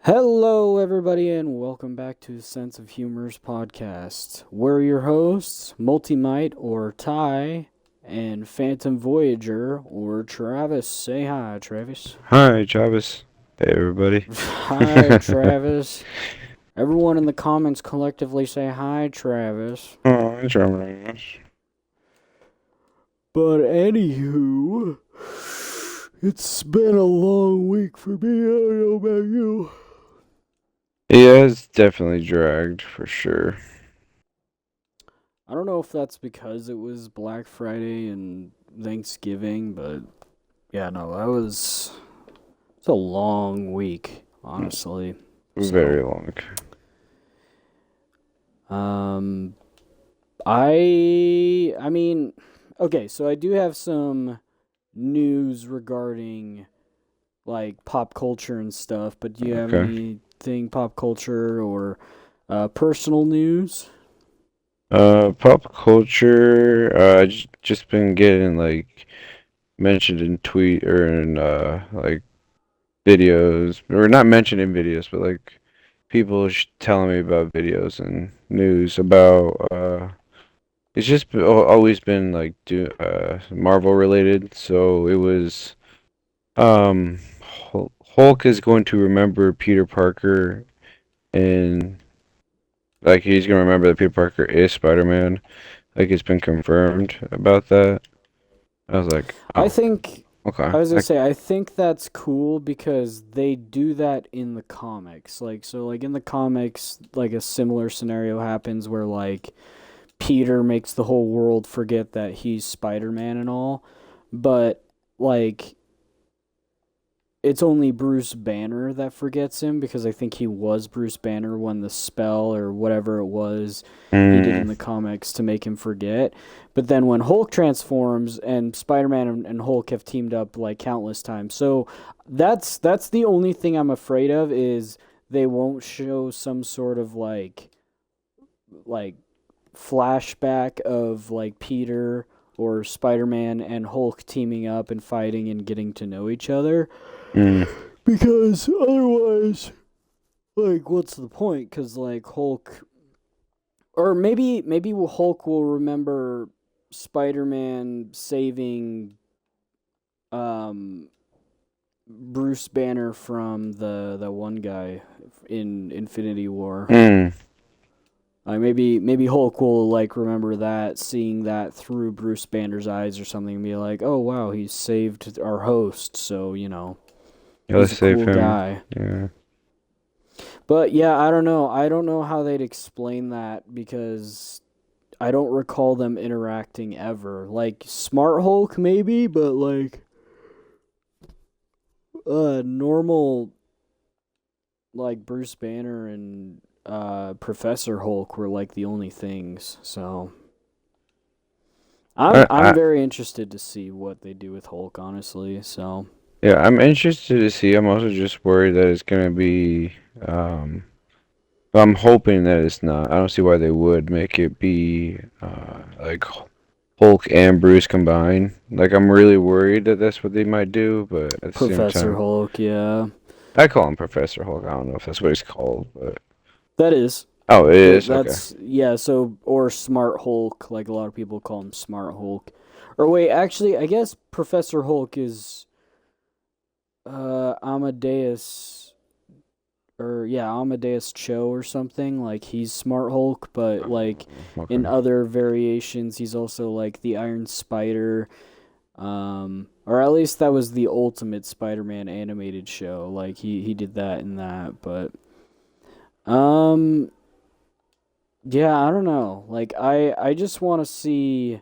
Hello, everybody, and welcome back to Sense of Humor's podcast. We're your hosts, Multimite or Ty, and Phantom Voyager or Travis. Say hi, Travis. Hi, Travis. Hey, everybody. Hi, Travis. Everyone in the comments collectively say hi, Travis. Oh, it's Travis. But anywho, it's been a long week for me. I don't know about you. Yeah, it's definitely dragged for sure. I don't know if that's because it was Black Friday and Thanksgiving, but yeah, no, it's a long week, honestly. So, Very long. um, I mean, okay, so I do have some news regarding like pop culture and stuff, but do you have Okay. anything pop culture or personal news? Pop culture. Just been getting like mentioned in tweet or in like videos, or not mentioned in videos, but like people telling me about videos and news about It's just always been like Marvel related. So it was Hulk is going to remember Peter Parker, and like he's gonna remember that Peter Parker is Spider-Man. Like it's been confirmed about that. I was like, I oh, think okay. I was gonna Like, say I think that's cool because they do that in the comics. Like in the comics, like a similar scenario happens where like Peter makes the whole world forget that he's Spider-Man and all, but like it's only Bruce Banner that forgets him because I think he was Bruce Banner when the spell or whatever it was he did in mm, the comics to make him forget. But then when Hulk transforms and Spider-Man and Hulk have teamed up like countless times. So that's the only thing I'm afraid of is they won't show some sort of like flashback of like Peter or Spider-Man and Hulk teaming up and fighting and getting to know each other mm, because otherwise, like, what's the point? Because like Hulk, or maybe Hulk will remember Spider-Man saving um Bruce Banner from the one guy in Infinity War. mm. Maybe Hulk will like remember that, seeing that through Bruce Banner's eyes or something, and be like, "Oh wow, he saved our host." So Yeah, he's let's a save cool him. guy. Yeah. But yeah, I don't know. I don't know how they'd explain that because I don't recall them interacting ever. Like Smart Hulk maybe, but like normal like Bruce Banner and Professor Hulk were like the only things. So I'm I very interested to see what they do with Hulk, honestly. So yeah, I'm interested to see. I'm also just worried that it's gonna be but I'm hoping that it's not. I don't see why they would make it be like Hulk and Bruce combined. Like I'm really worried that that's what they might do, but at the same Professor time, Hulk, yeah, I call him Professor Hulk. I don't know if that's what he's called, but that is oh, it that is okay. that's yeah. So or Smart Hulk, like a lot of people call him Smart Hulk. Or wait, actually, I guess Professor Hulk is Amadeus or yeah, Amadeus Cho or something. Like he's Smart Hulk, but like Okay. in other variations, he's also like the Iron Spider. Or at least that was the Ultimate Spider-Man animated show. Like he did that in that, but um, yeah, I don't know. Like I just want to see.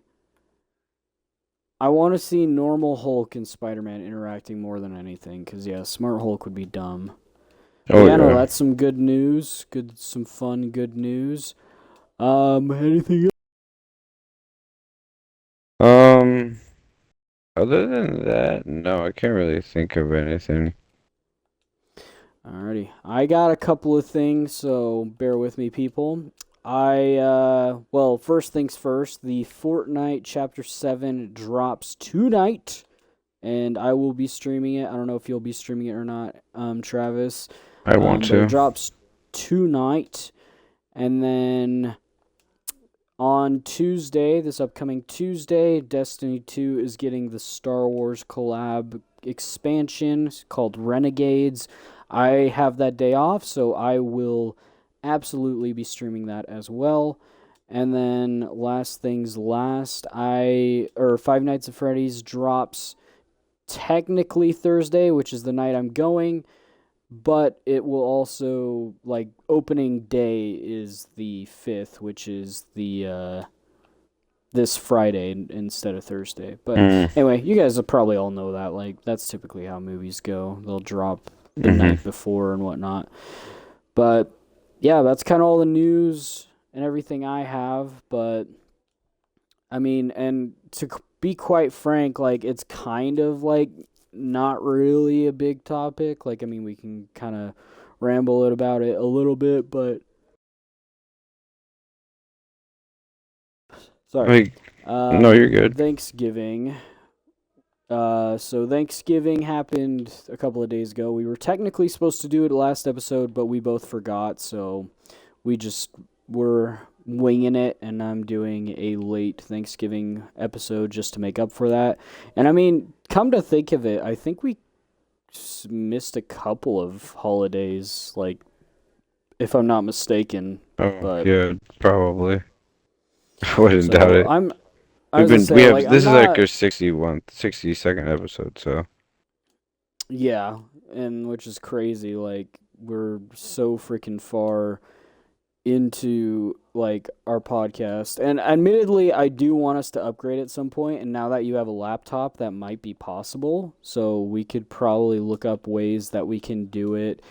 I want to see normal Hulk and Spider-Man interacting more than anything, because yeah, Smart Hulk would be dumb. But Oh yeah, no, yeah. that's some good news. Some fun, good news. Anything else? Um. Other than that, no, I can't really think of anything. Alrighty, I got a couple of things, so bear with me, people. Well, first things first, the Fortnite Chapter 7 drops tonight, and I will be streaming it. I don't know if you'll be streaming it or not, Travis. I want But it to. drops tonight, and then on Tuesday, this upcoming Tuesday, Destiny 2 is getting the Star Wars collab expansion called Renegades. I have that day off, so I will absolutely be streaming that as well. And then last things last, Five Nights at Freddy's drops technically Thursday, which is the night I'm going, but it will also, like, opening day is the 5th, which is the this Friday instead of Thursday. But Mm. anyway, you guys will probably all know that. Like, that's typically how movies go. They'll drop the Mhm. night before and whatnot. But yeah, that's kind of all the news and everything I have. But I mean, and to be quite frank, like, it's kind of like not really a big topic. Like, I mean, we can kind of ramble about it a little bit, but sorry. Like, no, you're good. Thanksgiving. So Thanksgiving happened a couple of days ago. We were technically supposed to do it last episode, but we both forgot, so we just were winging it, and I'm doing a late Thanksgiving episode just to make up for that. And I mean, come to think of it, I think we missed a couple of holidays, like, if I'm not mistaken. Oh, But yeah, probably. I wouldn't doubt so it. I was gonna We say, like, have, I'm this is like not. our 62nd episode, so. Yeah, and which is crazy. Like, we're so freaking far into, like, our podcast. And admittedly, I do want us to upgrade at some point, and now that you have a laptop, that might be possible. So we could probably look up ways that we can do it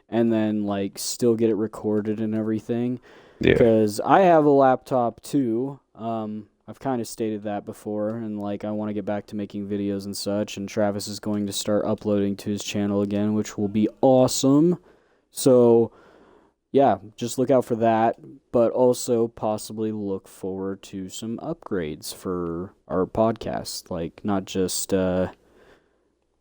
and then, like, still get it recorded and everything. Yeah. Because I have a laptop too. I've kind of stated that before, and, like, I want to get back to making videos and such, and Travis is going to start uploading to his channel again, which will be awesome. So, yeah, just look out for that, but also possibly look forward to some upgrades for our podcast, like, not just,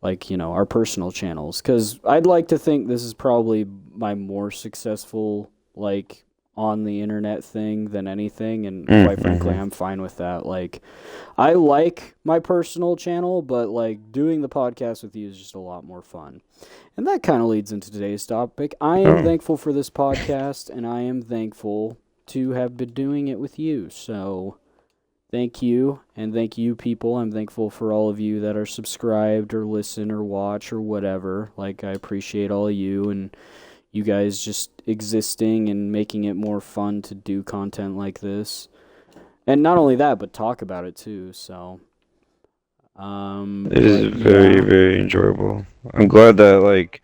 like, you know, our personal channels, because I'd like to think this is probably my more successful, like, on the internet thing than anything, and quite frankly, I'm fine with that. Like, I like my personal channel, but, like, doing the podcast with you is just a lot more fun. And that kind of leads into today's topic. I am thankful for this podcast, and I am thankful to have been doing it with you. So, thank you, and thank you, people. I'm thankful for all of you that are subscribed or listen or watch or whatever. Like, I appreciate all of you, and you guys just existing and making it more fun to do content like this. And not only that, but talk about it too. So, It is very, very enjoyable. I'm glad that, like,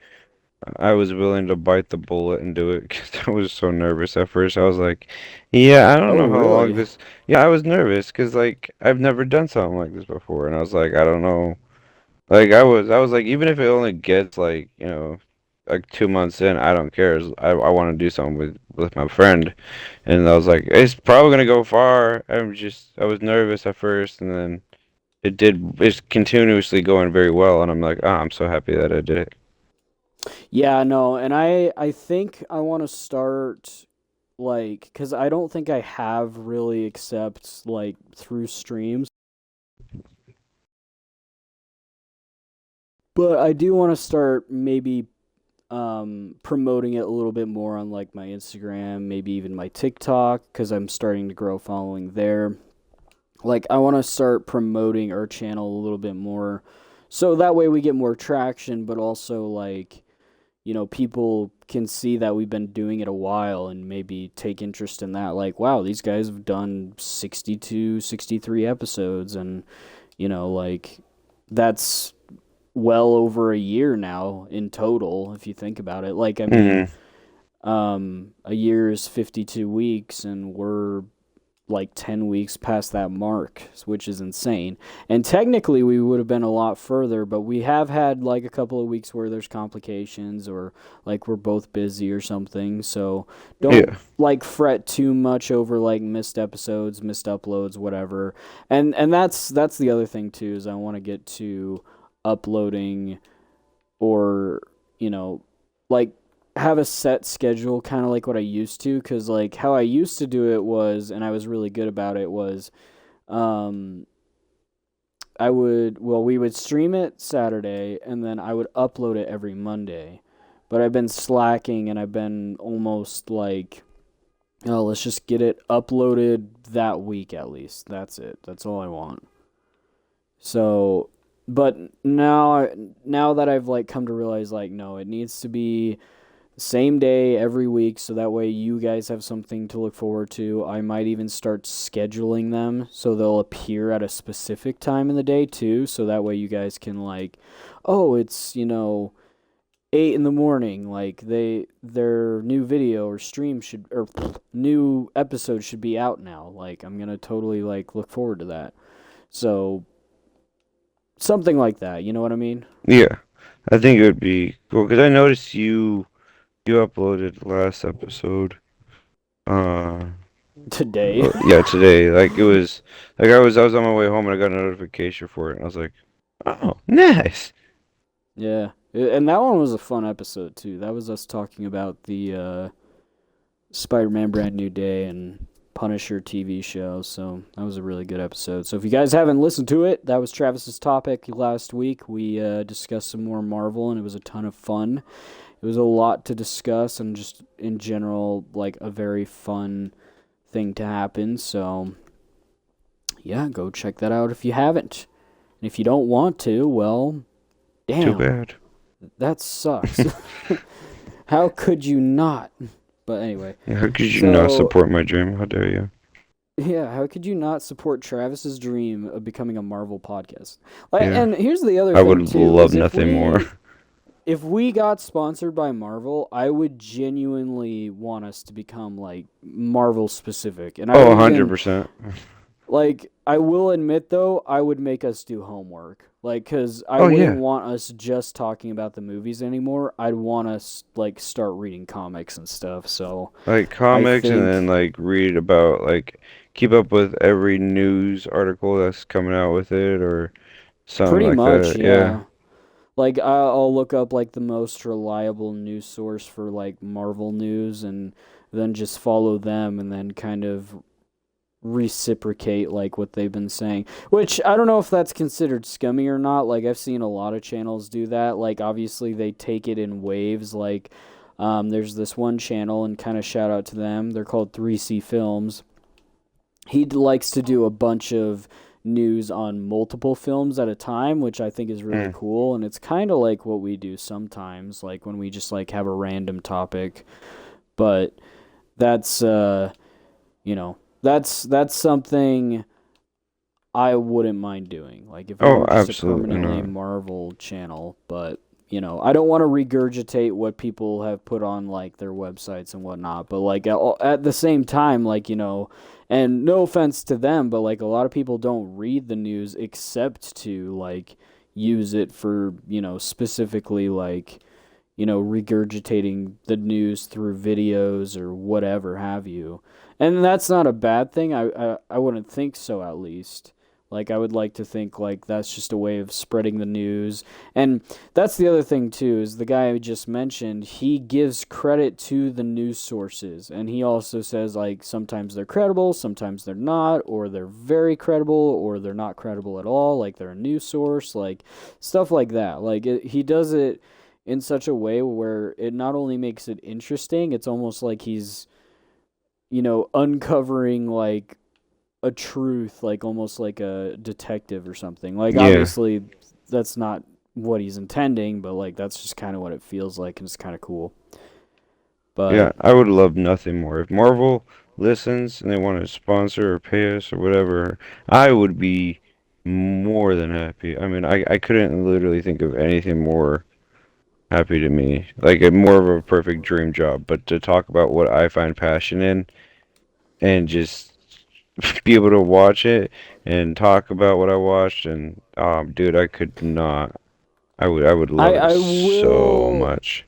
I was willing to bite the bullet and do it because I was so nervous at first. I was like, yeah, I don't know how long this. Yeah, I was nervous because, like, I've never done something like this before, and I was like, I don't know. Like, I was like, even if it only gets, like, like 2 months in, I don't care. I want to do something with my friend, and I was like, it's probably gonna go far. I was nervous at first, and then it's continuously going very well, and I'm like, I'm so happy that I did it. Yeah, no, and I think I want to start, like, because I don't think I have really, except, like, through streams. But I do want to start maybe promoting it a little bit more on, like, my Instagram, maybe even my TikTok, because I'm starting to grow following there. Like, I want to start promoting our channel a little bit more, so that way we get more traction, but also, like, you know, people can see that we've been doing it a while and maybe take interest in that. Like, wow, these guys have done 62, 63 episodes, and, you know, like, that's well over a year now in total, if you think about it. Like, I mean, a year is 52 weeks, and we're like 10 weeks past that mark, which is insane. And technically we would have been a lot further, but we have had, like, a couple of weeks where there's complications, or, like, we're both busy or something. So don't like fret too much over, like, missed episodes, missed uploads, whatever. And that's the other thing too, is I want to get to uploading, or, you know, like, have a set schedule, kind of like what I used to, because like how I used to do it was, and I was really good about it was, um, we would stream it Saturday, and then I would upload it every Monday. But I've been slacking, and I've been almost like, oh, let's just get it uploaded that week at least. That's it. That's all I want. So, but now that I've like come to realize like no, it needs to be same day every week so that way you guys have something to look forward to. I might even start scheduling them so they'll appear at a specific time in the day too, so that way you guys can like, oh, it's, 8 in the morning, like their new video or stream should or new episode should be out now. Like I'm going to totally like look forward to that. So something like that, you know what I mean? Yeah, I think it would be cool because I noticed you uploaded last episode. Uh, Today. yeah, today. Like it was like I was on my way home and I got a notification for it and I was like, oh, nice. Yeah. And that one was a fun episode too. That was us talking about the Spider-Man Brand New Day and Punisher TV show. So that was a really good episode. So if you guys haven't listened to it, that was Travis's topic last week. We discussed some more Marvel and it was a ton of fun. It was a lot to discuss and just in general like a very fun thing to happen. So yeah, go check that out if you haven't. And if you don't want to, well, Too damn, bad. that sucks. How could you not? But anyway, Yeah, how could you not so support my dream? How dare you? yeah, how could you not support Travis's dream of becoming a Marvel podcast? Like, Yeah, and here's the other I thing would too: love is nothing more. if we got sponsored by Marvel, I would genuinely want us to become like Marvel specific, and I Oh, would even 100%. like. I will admit though, I would make us do homework, like, cause I Oh wouldn't yeah, want us just talking about the movies anymore. I'd want us like start reading comics and stuff. So like I comics and then think like read about like keep up with every news article that's coming out with it or something pretty like much, that. Yeah. yeah. Like I'll look up like the most reliable news source for like Marvel news and then just follow them and then kind of reciprocate like what they've been saying. Which I don't know if that's considered scummy or not. Like I've seen a lot of channels do that. Like obviously they take it in waves. Like there's this one channel and kind of shout out to them. They're called 3C Films. He likes to do a bunch of news on multiple films at a time, which I think is really Mm. cool. And it's kind of like what we do sometimes, like when we just like have a random topic. But that's that's something I wouldn't mind doing. Like if we Oh, were just a absolutely permanently not. Marvel channel, but I don't want to regurgitate what people have put on like their websites and whatnot. But like at the same time, like and no offense to them, but like a lot of people don't read the news except to like use it for specifically like regurgitating the news through videos or whatever have you. And that's not a bad thing. I wouldn't think so, at least. Like I would like to think like that's just a way of spreading the news. And that's the other thing too, is the guy I just mentioned, he gives credit to the news sources and he also says like sometimes they're credible, sometimes they're not, or they're very credible or they're not credible at all, like they're a news source, like stuff like that. Like he does it in such a way where it not only makes it interesting, it's almost like he's uncovering like a truth, like almost like a detective or something. Like Yeah. obviously that's not what he's intending, but like that's just kind of what it feels like and it's kind of cool. But Yeah, I would love nothing more. If Marvel listens and they want to sponsor or pay us or whatever, I would be more than happy. I mean, I couldn't literally think of anything more happy to me. Like a more of a perfect dream job, but to talk about what I find passion in and just be able to watch it and talk about what I watched and dude, I could not. I would I love it I so will much.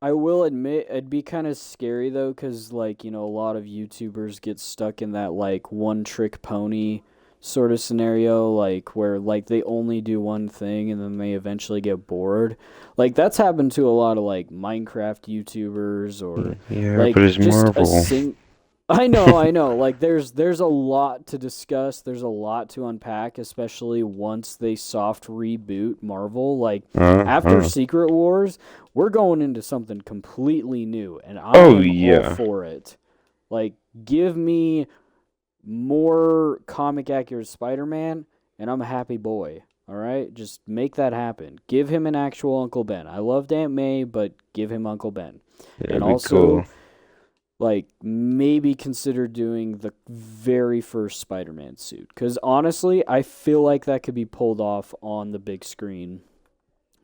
I will admit it'd be kind of scary though, cause like a lot of YouTubers get stuck in that like one trick pony sort of scenario, like where like they only do one thing and then they eventually get bored. Like that's happened to a lot of like Minecraft YouTubers or Yeah, like but it's just a Marvel. sing I know. Like there's a lot to discuss. There's a lot to unpack, especially once they soft reboot Marvel. Like after Uh-huh. Secret Wars, we're going into something completely new, and I Oh am all yeah. for it. Like give me more comic accurate Spider-Man, and I'm a happy boy. All right, just make that happen. Give him an actual Uncle Ben. I loved Aunt May, but give him Uncle Ben. Yeah, And it'd be cool. also, like maybe consider doing the very first Spider-Man suit cuz honestly, I feel like that could be pulled off on the big screen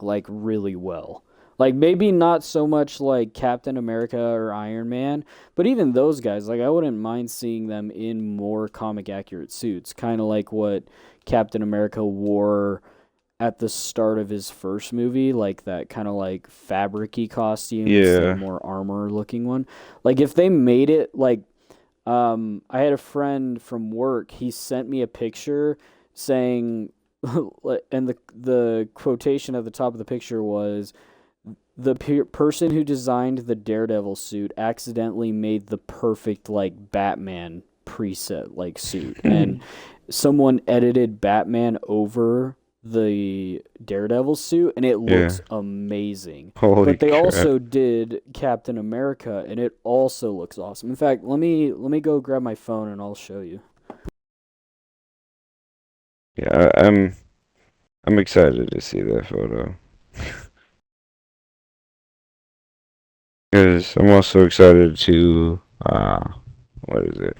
like really well. Like maybe not so much like Captain America or Iron Man, but even those guys, like I wouldn't mind seeing them in more comic accurate suits, kind of like what Captain America wore at the start of his first movie, like that kind of like fabricy costume instead of Yeah. more armor looking one. Like if they made it like I had a friend from work, he sent me a picture saying and the quotation at the top of the picture was the person who designed the Daredevil suit accidentally made the perfect like Batman preset like suit, and someone edited Batman over the Daredevil suit and it Yeah. looks amazing. Holy But they crap. also did Captain America and it also looks awesome. In fact, let me go grab my phone and I'll show you. Yeah, I'm excited to see that photo. Because I'm also excited to what is it?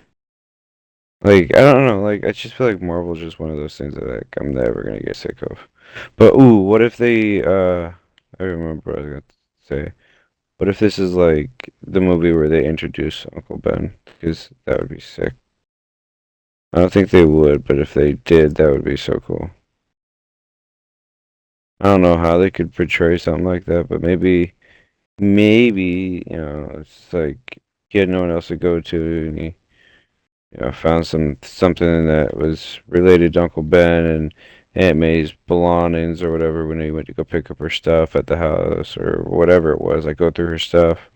Like I don't know, like I just feel like Marvel's just one of those things that like I'm never gonna get sick of. But ooh, what if they I remember what I was gonna say. What if this is like the movie where they introduce Uncle Ben? Because that would be sick. I don't think they would, but if they did, that would be so cool. I don't know how they could portray something like that, but maybe, it's like he had no one else to go to, and he, found something that was related to Uncle Ben and Aunt May's belongings or whatever when he went to go pick up her stuff at the house or whatever it was. Like go through her stuff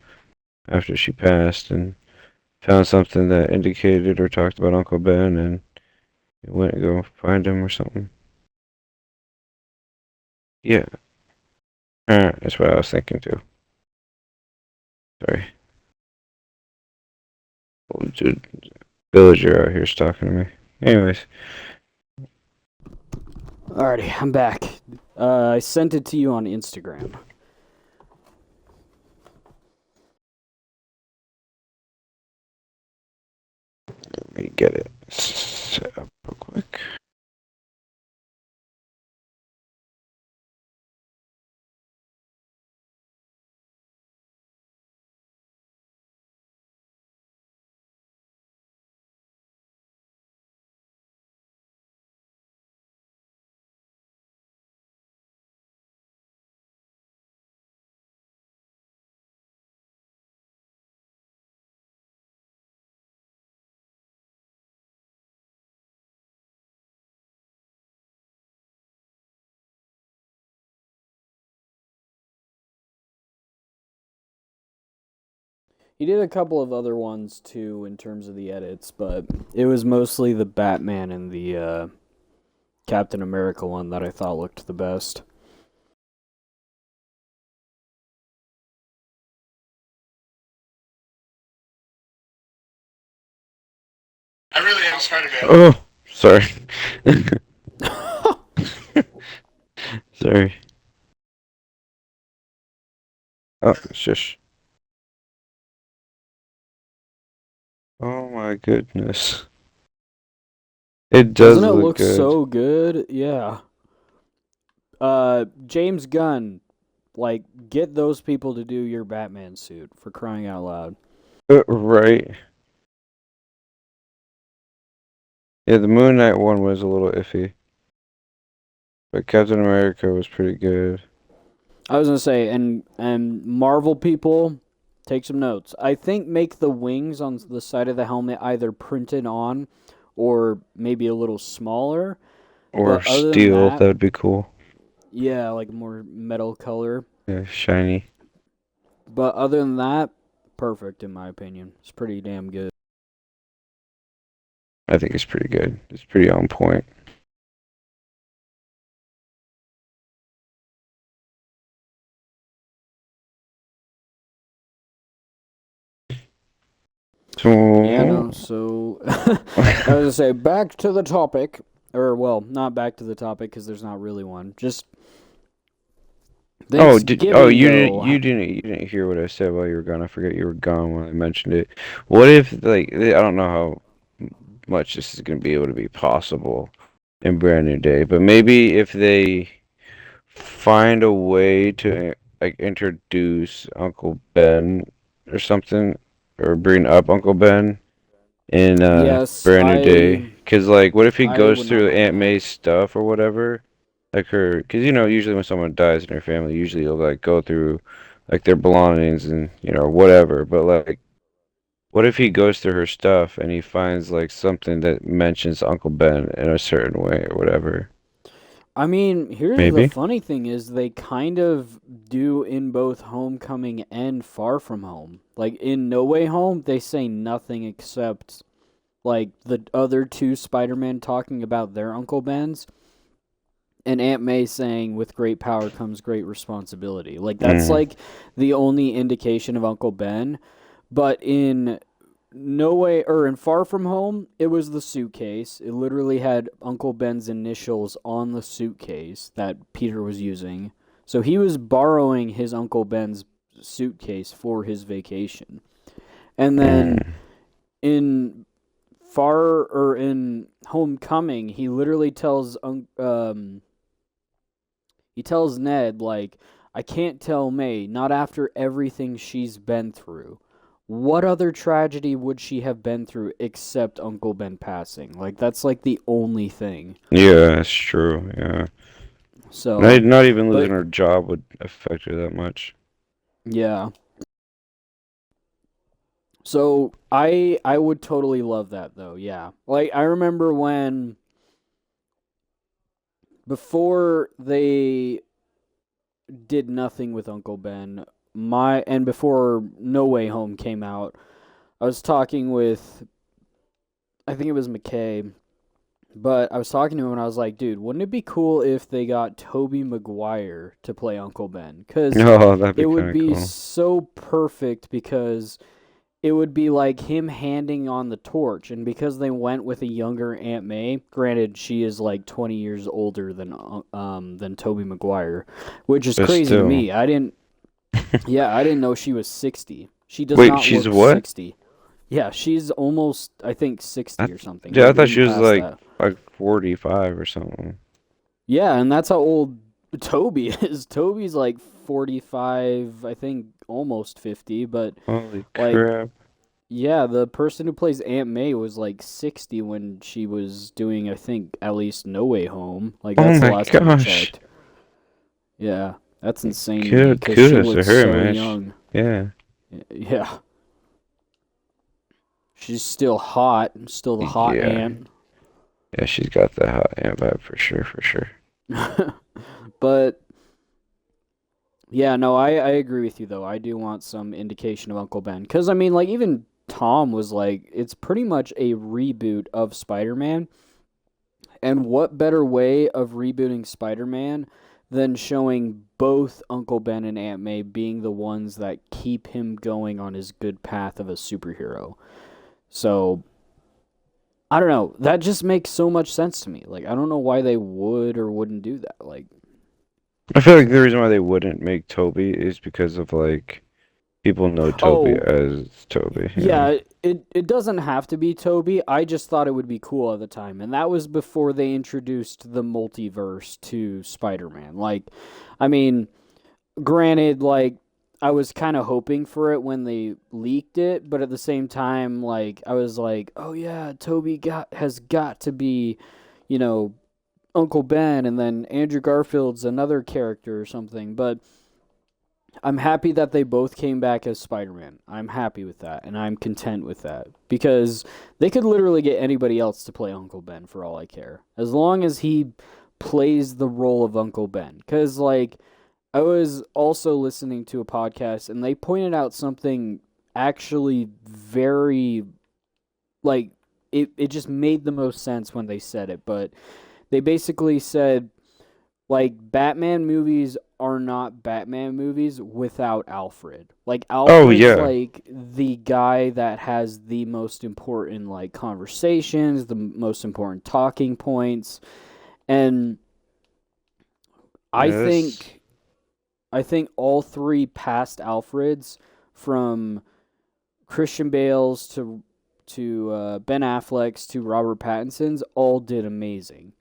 after she passed and found something that indicated or talked about Uncle Ben and went to go find him or something. Yeah, that's what I was thinking too. Sorry. Oh, dude, villager out here talking to me. Anyways, Alrighty, I'm back. I sent it to you on Instagram. let me get it set up real quick. He did a couple of other ones too in terms of the edits, but it was mostly the Batman and the Captain America one that I thought looked the best. I really am Spider-Man. Oh, sorry. Sorry. Oh, shush. Oh my goodness. It Doesn't does it look look good. so good? Yeah. James Gunn, like, get those people to do your Batman suit for crying out loud. Right. Yeah, the Moon Knight one was a little iffy, but Captain America was pretty good. I was gonna say, and Marvel people, take some notes. I think make the wings on the side of the helmet either printed on or maybe a little smaller. Or But other than steel, that that, would be cool. yeah, like more metal color. Yeah, shiny. But other than that, perfect in my opinion. It's pretty damn good. I think it's pretty good. It's pretty on point. Yeah, So, no, so I was gonna say back to the topic, or well, not back to the topic because there's not really one. Just Thanksgiving though. you didn't hear what I said while you were gone. I forget you were gone when I mentioned it. What if like I don't know how much this is gonna be able to be possible in Brand New Day, but maybe if they find a way to like introduce Uncle Ben or something, or bring up Uncle Ben in Yes, Brand New Day. I 'Cause like, what if he I goes would not through mind Aunt that. May's stuff or whatever? Like her, because usually when someone dies in their family, usually you'll like go through like their belongings and whatever. But like, what if he goes through her stuff and he finds like something that mentions Uncle Ben in a certain way or whatever? I mean, here's the Maybe. funny thing is they kind of do in both Homecoming and Far From Home. Like in No Way Home, they say nothing except like the other two Spider-Man talking about their Uncle Bens and Aunt May saying with great power comes great responsibility. Like that's Mm. like the only indication of Uncle Ben, but in No Way or in Far From Home, it was the suitcase. It literally had Uncle Ben's initials on the suitcase that Peter was using. So he was borrowing his Uncle Ben's suitcase for his vacation. And then Mm. in in Homecoming, he literally he tells Ned like I can't tell May not after everything she's been through. What other tragedy would she have been through except Uncle Ben passing? Like that's like the only thing. Yeah, that's true. Yeah. So, Not even losing but her job would affect her that much. yeah. So I would totally love that though. Yeah. Like I remember when before they did nothing with Uncle Ben, before No Way Home came out, I was talking with I think it was McKay, but I was talking to him and I was like, dude, wouldn't it be cool if they got Toby Maguire to play Uncle Ben? Because Oh, that'd be it would kind of be cool. so perfect because it would be like him handing on the torch. And because they went with a younger Aunt May, granted she is like 20 years older than Toby Maguire, which is But crazy to still. me. I didn't know she was 60. She does Wait, not she's look what? 60. Yeah, she's almost I think 60 or something, Yeah, I maybe thought even she was past that. like 45 or something. Yeah, and that's how old Toby is. Toby's like 45, I think almost 50, but Holy like crap. yeah, the person who plays Aunt May was like 60 when she was doing, I think, at least No Way Home. Like, Oh that's the my last time I gosh. checked. Yeah, that's insane to me because she Kudos to looks her, so man. young. Yeah. Yeah, she's still hot, still the hot Yeah. aunt. Yeah, she's got the hot aunt vibe for sure, for sure. But, yeah, no, I agree with you, though. I do want some indication of Uncle Ben. Because, I mean, like, even Tom was like, it's pretty much a reboot of Spider Man. And what better way of rebooting Spider Man than showing both Uncle Ben and Aunt May being the ones that keep him going on his good path of a superhero? So, I don't know. That just makes so much sense to me. Like, I don't know why they would or wouldn't do that. Like, I feel like the reason why they wouldn't make Toby is because of like people know Toby oh, as Toby, you know. yeah, it doesn't have to be Toby. I just thought it would be cool at the time. And that was before they introduced the multiverse to Spider Man. Like, I mean, granted, like I was kind of hoping for it when they leaked it, but at the same time, like I was like, oh yeah, has got to be, you know, Uncle Ben, and then Andrew Garfield's another character or something. But I'm happy that they both came back as Spider-Man. I'm happy with that, and I'm content with that because they could literally get anybody else to play Uncle Ben for all I care, as long as he plays the role of Uncle Ben. Because like I was also listening to a podcast, and they pointed out something actually very like it just made the most sense when they said it, but they basically said like Batman movies are not Batman movies without Alfred. Like Oh Alfred's yeah, like the guy that has the most important like conversations, the most important talking points, and I yeah. That's think I think all three past Alfreds, from Christian Bale's to Ben Affleck's to Robert Pattinson's, all did amazing.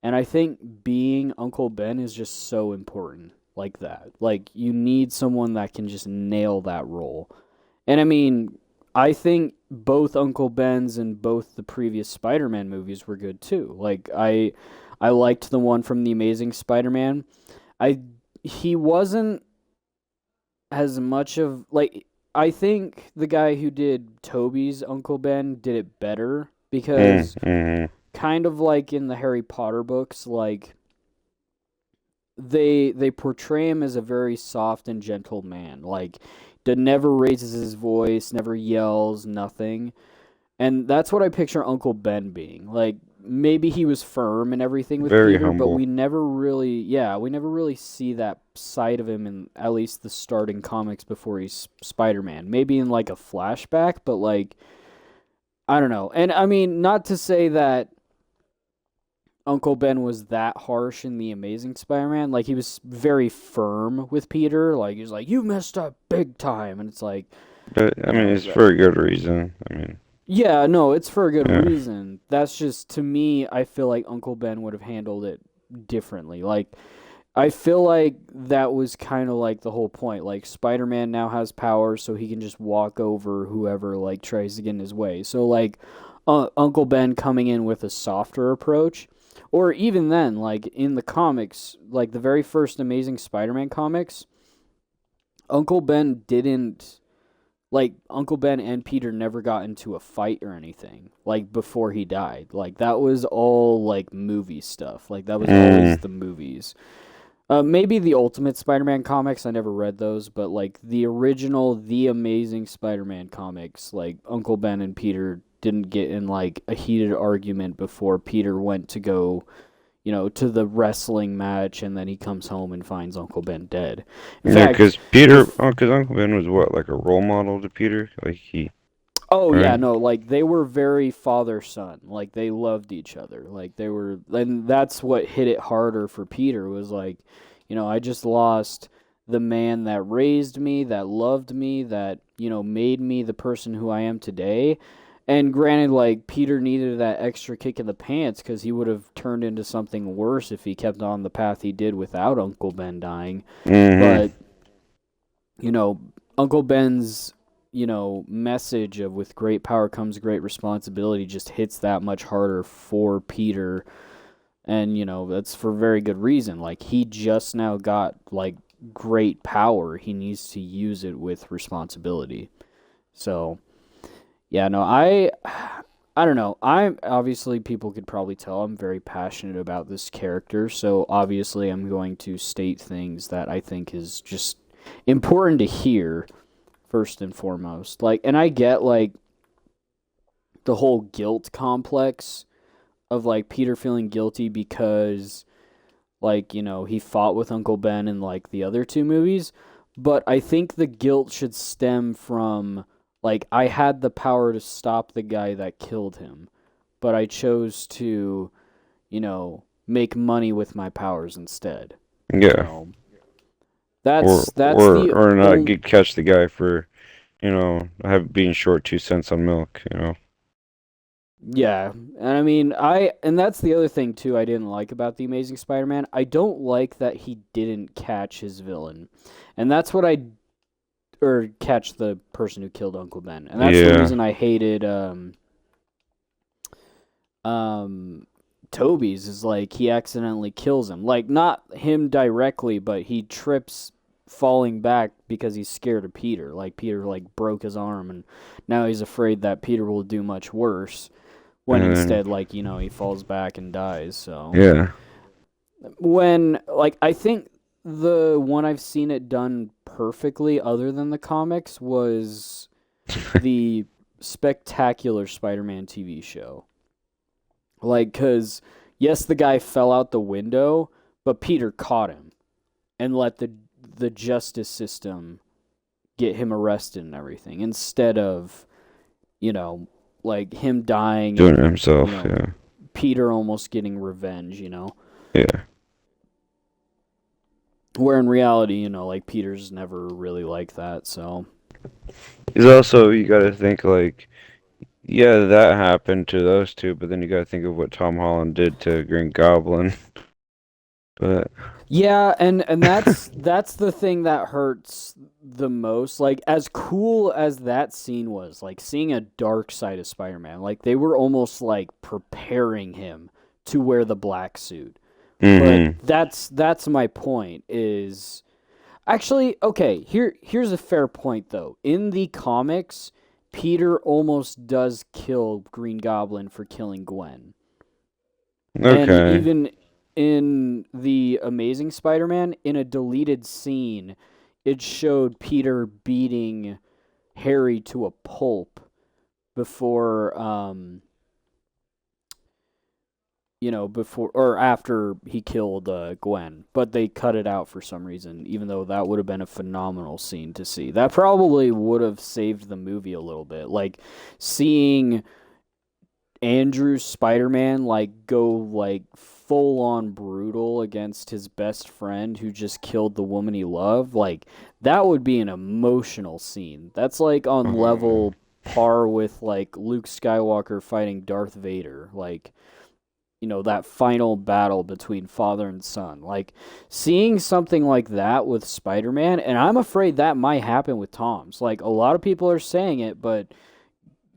And I think being Uncle Ben is just so important like that. Like you need someone that can just nail that role. And I mean, I think both Uncle Ben's and both the previous Spider-Man movies were good too. Like I liked the one from the Amazing Spider-Man. I He wasn't as much of like I think the guy who did Toby's Uncle Ben did it better because mm-hmm. kind of like in the Harry Potter books, like they portray him as a very soft and gentle man. Like that never raises his voice, never yells, nothing. And that's what I picture Uncle Ben being. Like maybe he was firm and everything with Very Peter, but humble. we never really see that side of him in at least the starting comics before he's Spider-Man. Maybe in like a flashback, but like I don't know. And I mean, not to say that Uncle Ben was that harsh in the Amazing Spider-Man. Like he was very firm with Peter. Like he was like, "You messed up big time," and it's like, But I you mean, know, it's for a good reason. I mean, yeah, no, it's for a good yeah. reason. That's just to me, I feel like Uncle Ben would have handled it differently. Like I feel like that was kind of like the whole point. Like Spider-Man now has powers so he can just walk over whoever like tries to get in his way. So like Uncle Ben coming in with a softer approach, or even then like in the comics, like the very first Amazing Spider-Man comics, Uncle Ben didn't like Uncle Ben and Peter never got into a fight or anything like before he died. Like that was all like movie stuff. Like that was always Mm, the movies. Maybe the Ultimate Spider-Man comics. I never read those, but like the original, the Amazing Spider-Man comics, like Uncle Ben and Peter didn't get in like a heated argument before Peter went to go, to the wrestling match, and then he comes home and finds Uncle Ben dead. In yeah, fact, because Peter, if because Uncle Ben was what, like a role model to Peter, like he, Oh yeah, right? no, like they were very father son. Like they loved each other. Like they were, and that's what hit it harder for Peter was like, I just lost the man that raised me, that loved me, that made me the person who I am today. And granted, like Peter needed that extra kick in the pants because he would have turned into something worse if he kept on the path he did without Uncle Ben dying. Mm-hmm. But you know, Uncle Ben's, message of with great power comes great responsibility just hits that much harder for Peter. And, that's for very good reason. Like, he just now got, like, great power. He needs to use it with responsibility. So, yeah, no, I don't know. I'm obviously people could probably tell I'm very passionate about this character, so obviously I'm going to state things that I think is just important to hear first and foremost. Like, and I get like the whole guilt complex of like Peter feeling guilty because like, he fought with Uncle Ben in like the other two movies, but I think the guilt should stem from like I had the power to stop the guy that killed him, but I chose to, make money with my powers instead. Yeah, So or that's or the or not only get catch the guy for, have being short 2 cents on milk. yeah, and I mean, and that's the other thing too I didn't like about the Amazing Spider-Man. I don't like that he didn't catch his villain, and that's what I or catch the person who killed Uncle Ben, and that's the Yeah, reason I hated um Toby's is like he accidentally kills him, like not him directly, but he trips falling back because he's scared of Peter. Like Peter like broke his arm, and now he's afraid that Peter will do much worse. When And then, instead, like, he falls back and dies. So yeah. when like I think the one I've seen it done perfectly, other than the comics, was the Spectacular Spider-Man TV show. Like, because yes, the guy fell out the window, but Peter caught him and let the justice system get him arrested and everything, instead of, like him dying Doing it and, himself, you know, yeah. Peter almost getting revenge, Yeah. Where in reality, like Peter's never really like that, so. He's also, you gotta think, like, yeah, that happened to those two, but then you gotta think of what Tom Holland did to Green Goblin. But, Yeah, and that's the thing that hurts the most. Like, as cool as that scene was, like seeing a dark side of Spider-Man, like they were almost like preparing him to wear the black suit. But mm-hmm. that's my point is actually okay, here's a fair point though. In the comics, Peter almost does kill Green Goblin for killing Gwen. And Okay. even in the Amazing Spider-Man, in a deleted scene, it showed Peter beating Harry to a pulp before, before or after he killed Gwen. But they cut it out for some reason, even though that would have been a phenomenal scene to see. That probably would have saved the movie a little bit. Like, seeing Andrew's Spider-Man like go like full on brutal against his best friend who just killed the woman he loved, like that would be an emotional scene. That's like on Oh, level par with like Luke Skywalker fighting Darth Vader, like that final battle between father and son. Like seeing something like that with Spider-Man, and I'm afraid that might happen with Tom's. Like a lot of people are saying it, but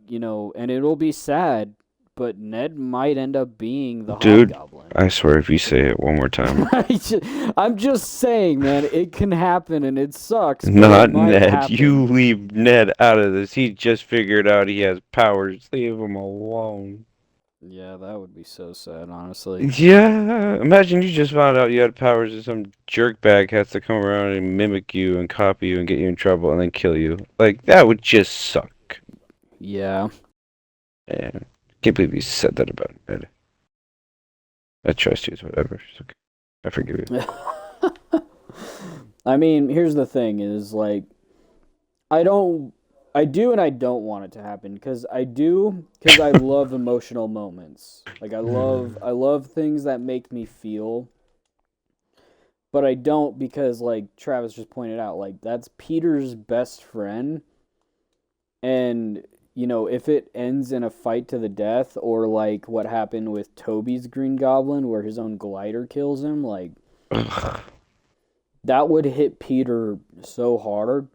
and it'll be sad, but Ned might end up being the dude, Hobgoblin. I swear if you say it one more time. I'm just saying, man, it can happen and it sucks, but it Not might Ned. You happen. leave Ned out of this. He just figured out he has powers. Leave him alone. Yeah, that would be so sad, honestly. Yeah, imagine you just found out you had powers and some jerkbag has to come around and mimic you and copy you and get you in trouble and then kill you. Like, that would just suck. Yeah. Man, can't believe you said that about Ned. I trust you, it's whatever. It's okay. I forgive you. I mean, here's the thing is like I don't I do and I don't want it to happen because I do because I love emotional moments. Like I love things that make me feel, but I don't because like Travis just pointed out, like that's Peter's best friend, and if it ends in a fight to the death, or like what happened with Toby's Green Goblin where his own glider kills him, like Ugh. that would hit Peter so hard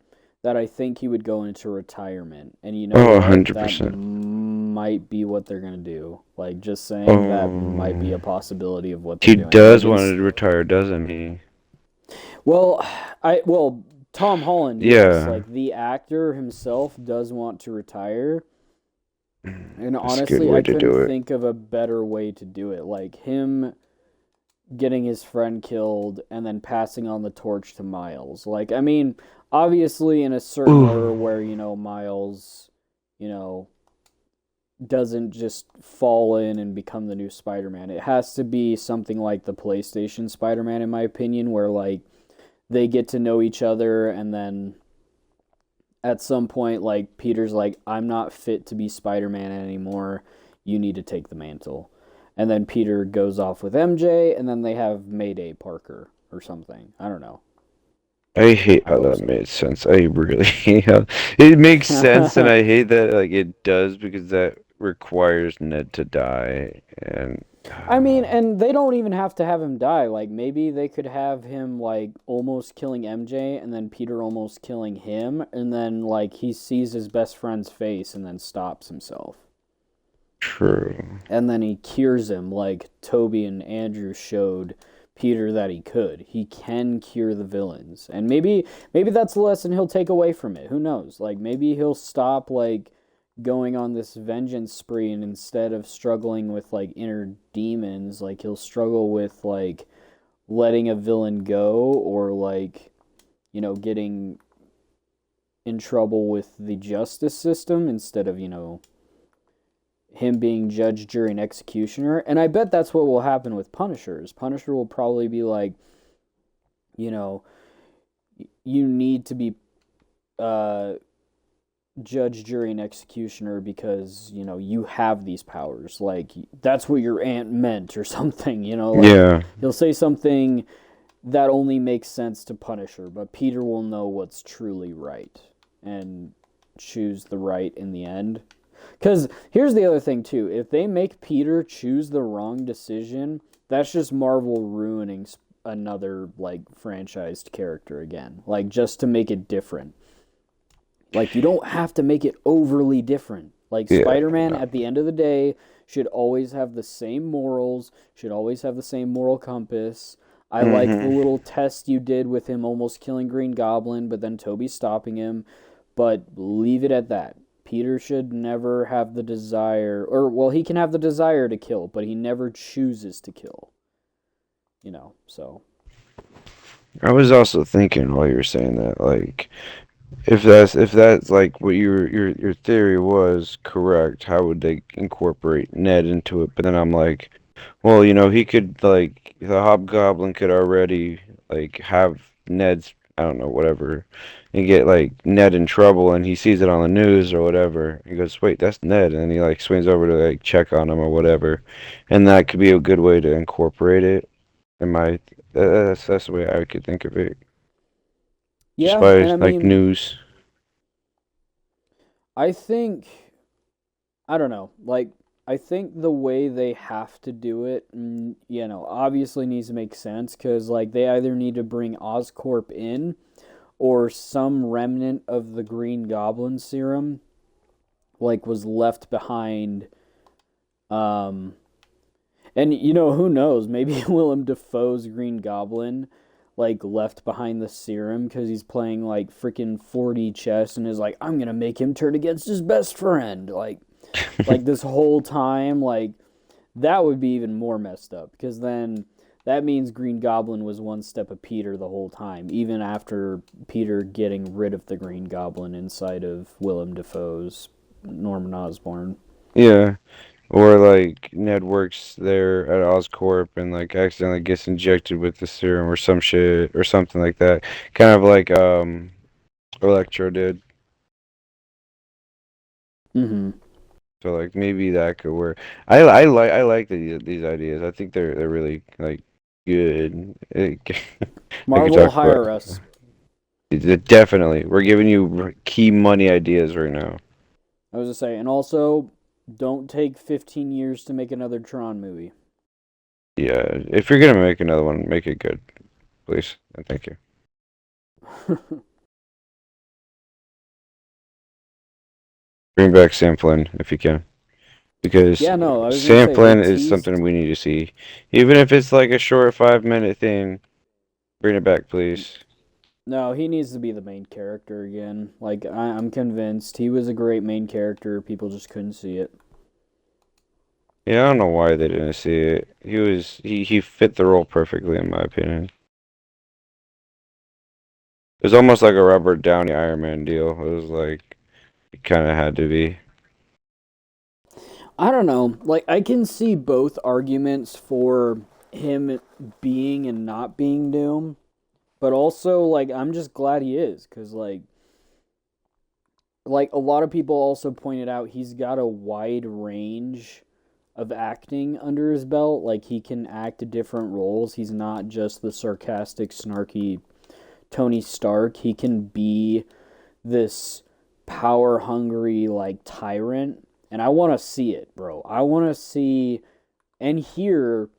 that I think he would go into retirement. And you know Oh, what? That 100%. might be what they're going to do. Like, just saying that might be Oh, a possibility of what they're he doing. does want to retire, doesn't he? Well, Tom Holland, yes. Yeah, Like, the actor himself does want to retire. And that's a good honestly, way I to couldn't do it. think of a better way to do it. Like, him getting his friend killed and then passing on the torch to Miles. Like, I mean, obviously in a certain order Ooh. where, Miles, you know, doesn't just fall in and become the new Spider-Man. It has to be something like the PlayStation Spider-Man, in my opinion, where, like, they get to know each other and then at some point, like, Peter's like, I'm not fit to be Spider-Man anymore. You need to take the mantle. And then Peter goes off with MJ, and then they have Mayday Parker or something. I don't know. I hate I how hope that so. made sense. I really hate how it makes sense, and I hate that like it does because that requires Ned to die, and I mean, and they don't even have to have him die. Like, maybe they could have him, like, almost killing MJ, and then Peter almost killing him, and then, like, he sees his best friend's face and then stops himself. true. And then he cures him, like Toby and Andrew showed Peter that he could. He can cure the villains. And maybe that's the lesson he'll take away from it. Who knows? Like maybe he'll stop like going on this vengeance spree, and instead of struggling with like inner demons, like he'll struggle with like letting a villain go, or like, getting in trouble with the justice system instead of, him being judge, jury, and executioner. And I bet that's what will happen with Punishers. Punisher will probably be like, you know, you need to be judge, jury, and executioner because, you have these powers. Like, that's what your aunt meant or something, Like, Yeah. he'll say something that only makes sense to Punisher, but Peter will know what's truly right and choose the right in the end. Because here's the other thing, too. If they make Peter choose the wrong decision, that's just Marvel ruining another, like, franchised character again. Like, just to make it different. Like, you don't have to make it overly different. Like, Yeah. Spider-Man, at the end of the day, should always have the same morals, should always have the same moral compass. I like the little test you did with him almost killing Green Goblin, but then Toby stopping him. But leave it at that. Peter should never have the desire, or, well, he can have the desire to kill, but he never chooses to kill. So. I was also thinking while you were saying that, like, if that's like what your theory was correct, how would they incorporate Ned into it? But then I'm like, well, he could like the Hobgoblin could already like have Ned's I don't know whatever, and get like Ned in trouble, and he sees it on the news or whatever. He goes, wait, that's Ned, and then he like swings over to like check on him or whatever, and that could be a good way to incorporate it. In my that's the way I could think of it, just Yeah, by and I like mean, news. I think, I don't know, like, I think the way they have to do it, obviously needs to make sense, because, like, they either need to bring Oscorp in, or some remnant of the Green Goblin serum, like, was left behind, um, and, who knows, maybe Willem Dafoe's Green Goblin, like, left behind the serum, because he's playing, like, freaking 4D chess, and is like, I'm gonna make him turn against his best friend, like this whole time, like that would be even more messed up because then that means Green Goblin was one step of Peter the whole time, even after Peter getting rid of the Green Goblin inside of Willem Dafoe's Norman Osborn. Yeah. Or like Ned works there at Oscorp and like accidentally gets injected with the serum or some shit or something like that. Kind of like Electro did. Mm-hmm. So like maybe that could work. I like these ideas. I think they're really like good. I could Marvel, talk about hire us. definitely. We're giving you key money ideas right now. I was to say, and also don't take 15 years to make another Tron movie. Yeah, if you're gonna make another one, make it good, please. And thank you. Bring back Sam Flynn if you can. Because Yeah, no, I was gonna Sam say they Flynn is teased. something we need to see. Even if it's like a short 5 minute thing, bring it back, please. No, he needs to be the main character again. Like I'm convinced he was a great main character. People just couldn't see it. Yeah, I don't know why they didn't see it. He fit the role perfectly in my opinion. It was almost like a Robert Downey Iron Man deal. It was like it kind of had to be. I don't know. Like I can see both arguments for him being and not being Doom, but also like I'm just glad he is cuz like a lot of people also pointed out he's got a wide range of acting under his belt. Like he can act different roles. He's not just the sarcastic, snarky Tony Stark. He can be this power hungry like tyrant, and I want to see it, bro. I want to see and hear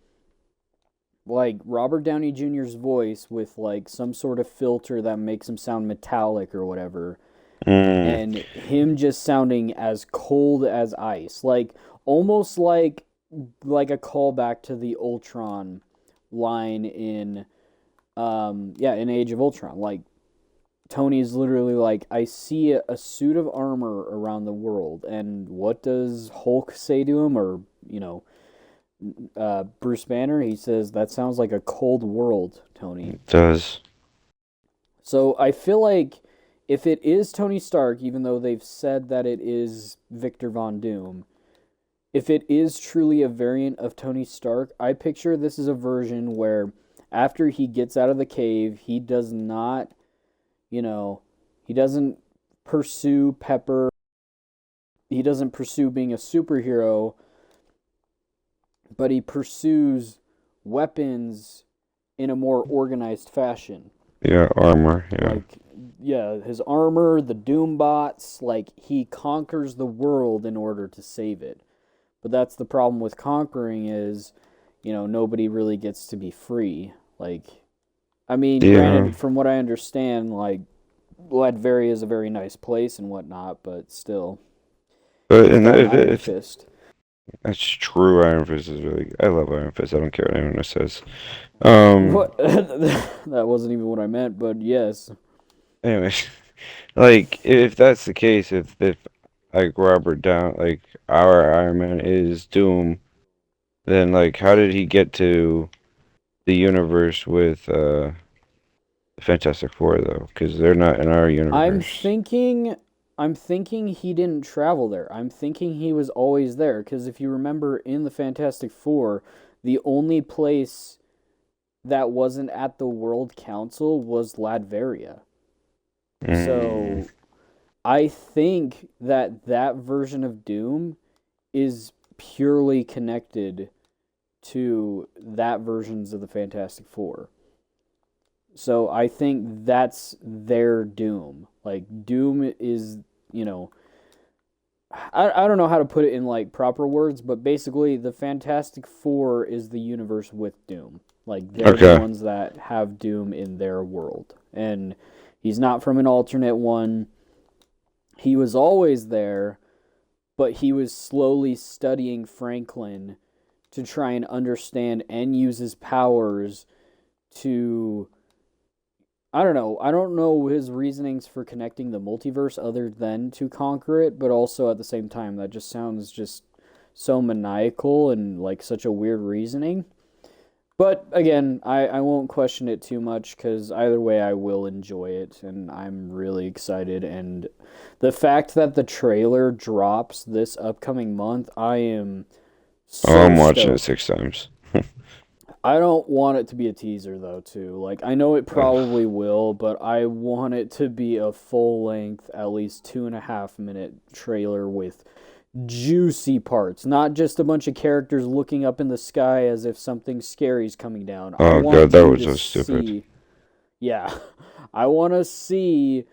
like Robert Downey Jr.'s voice with like some sort of filter that makes him sound metallic or whatever, Mm, and him just sounding as cold as ice, like almost like a callback to the Ultron line in in Age of Ultron. Like Tony's literally like, I see a suit of armor around the world, and what does Hulk say to him, or Bruce Banner? He says that sounds like a cold world, Tony. It does. So I feel like if it is Tony Stark, even though they've said that it is Victor Von Doom, if it is truly a variant of Tony Stark, I picture this is a version where after he gets out of the cave, he does not, he doesn't pursue Pepper. He doesn't pursue being a superhero, but he pursues weapons in a more organized fashion. Yeah, armor. Yeah. Like, yeah, his armor, the Doom bots, like, he conquers the world in order to save it. But that's the problem with conquering is, nobody really gets to be free. Like, I mean, granted, from what I understand, like, Latveria is a very nice place and whatnot, but still. But Iron Fist. That's true. Iron Fist is really. I love Iron Fist. I don't care what anyone says. What? That wasn't even what I meant, but yes. Anyway, like if that's the case, if like Robert Down, like our Iron Man is Doom, then like how did he get to the universe with Fantastic Four though? Because they're not in our universe. I'm thinking he didn't travel there. I'm thinking he was always there. Because if you remember in the Fantastic Four, the only place that wasn't at the World Council was Latveria. So I think that version of Doom is purely connected to that versions of the Fantastic Four. So I think that's their Doom. Like, Doom is, I don't know how to put it in, like, proper words, but basically the Fantastic Four is the universe with Doom. Like, they're the ones that have Doom in their world. And he's not from an alternate one. He was always there, but he was slowly studying Franklin to try and understand and use his powers to... I don't know. I don't know his reasonings for connecting the multiverse other than to conquer it, but also at the same time, that just sounds just so maniacal and like such a weird reasoning. But again, I won't question it too much because either way I will enjoy it and I'm really excited. And the fact that the trailer drops this upcoming month, I am so I'm watching it 6 times. I don't want it to be a teaser though too. Like, I know it probably will, but I want it to be a full length, at least 2.5 minute trailer with juicy parts, not just a bunch of characters looking up in the sky as if something scary is coming down. Oh god, that was so stupid. Yeah, I want to see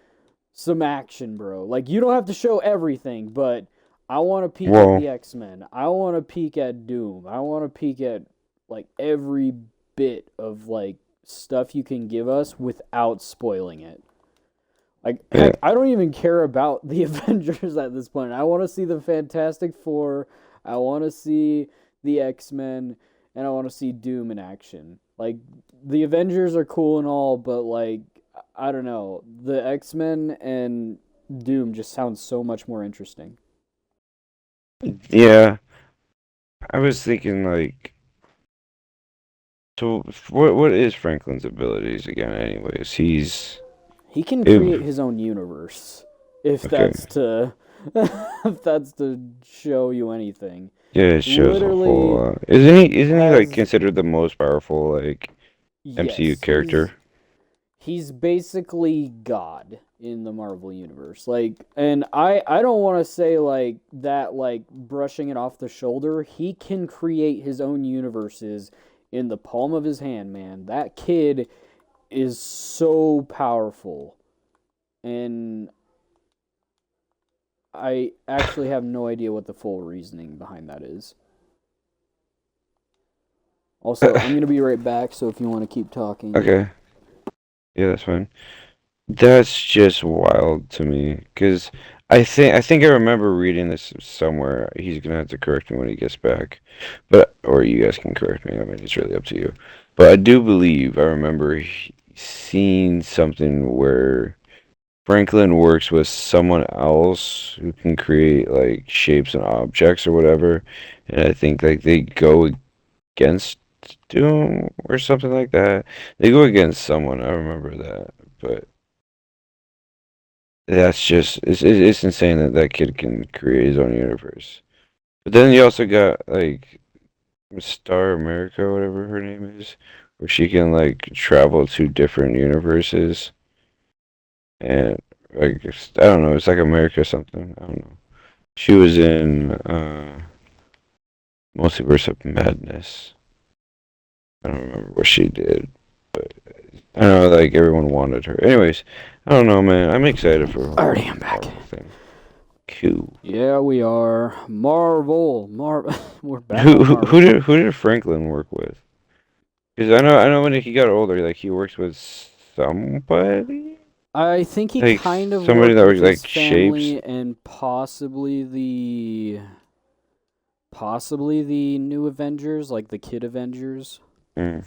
some action, bro. Like, you don't have to show everything, but I want to peek at the X-Men. I want to peek at Doom. I want to peek at like every bit of like stuff you can give us without spoiling it. Like, heck, I don't even care about the Avengers at this point. I want to see the Fantastic Four, I want to see the X-Men, and I want to see Doom in action. Like, the Avengers are cool and all, but like, I don't know, the X-Men and Doom just sounds so much more interesting. Yeah, I was thinking like, so what is Franklin's abilities again? Anyways, he can create his own universe. If that's to show you anything. Yeah, it shows a whole lot. Isn't he like considered the most powerful like MCU character? He's basically God in the Marvel universe. Like, and I don't want to say like that, like brushing it off the shoulder. He can create his own universes in the palm of his hand, man. That kid is so powerful. And I actually have no idea what the full reasoning behind that is. Also, I'm going to be right back, so if you want to keep talking. Okay. Yeah, that's fine. That's just wild to me, because I think I remember reading this somewhere. He's gonna have to correct me when he gets back, or you guys can correct me. I mean, it's really up to you. But I do believe I remember seeing something where Franklin works with someone else who can create like shapes and objects or whatever, and I think like they go against Doom or something like that. They go against someone. I remember that, but that's just it's insane that that kid can create his own universe. But then you also got like Star America, whatever her name is, where she can like travel to different universes and like I don't know, it's like America or something. I don't know. She was in Multiverse of Madness. I don't remember what she did, but I know like everyone wanted her. Anyways, I don't know, man. I'm excited for the Alrighty, whole I'm back. Marvel thing. Cool. Yeah, we are. Marvel. We're back Who on who Marvel. who did Franklin work with? Because I know when he got older, like he works with somebody, I think he like kind of somebody worked that with was his like shapes. family and possibly the new Avengers, like the Kid Avengers. Mm.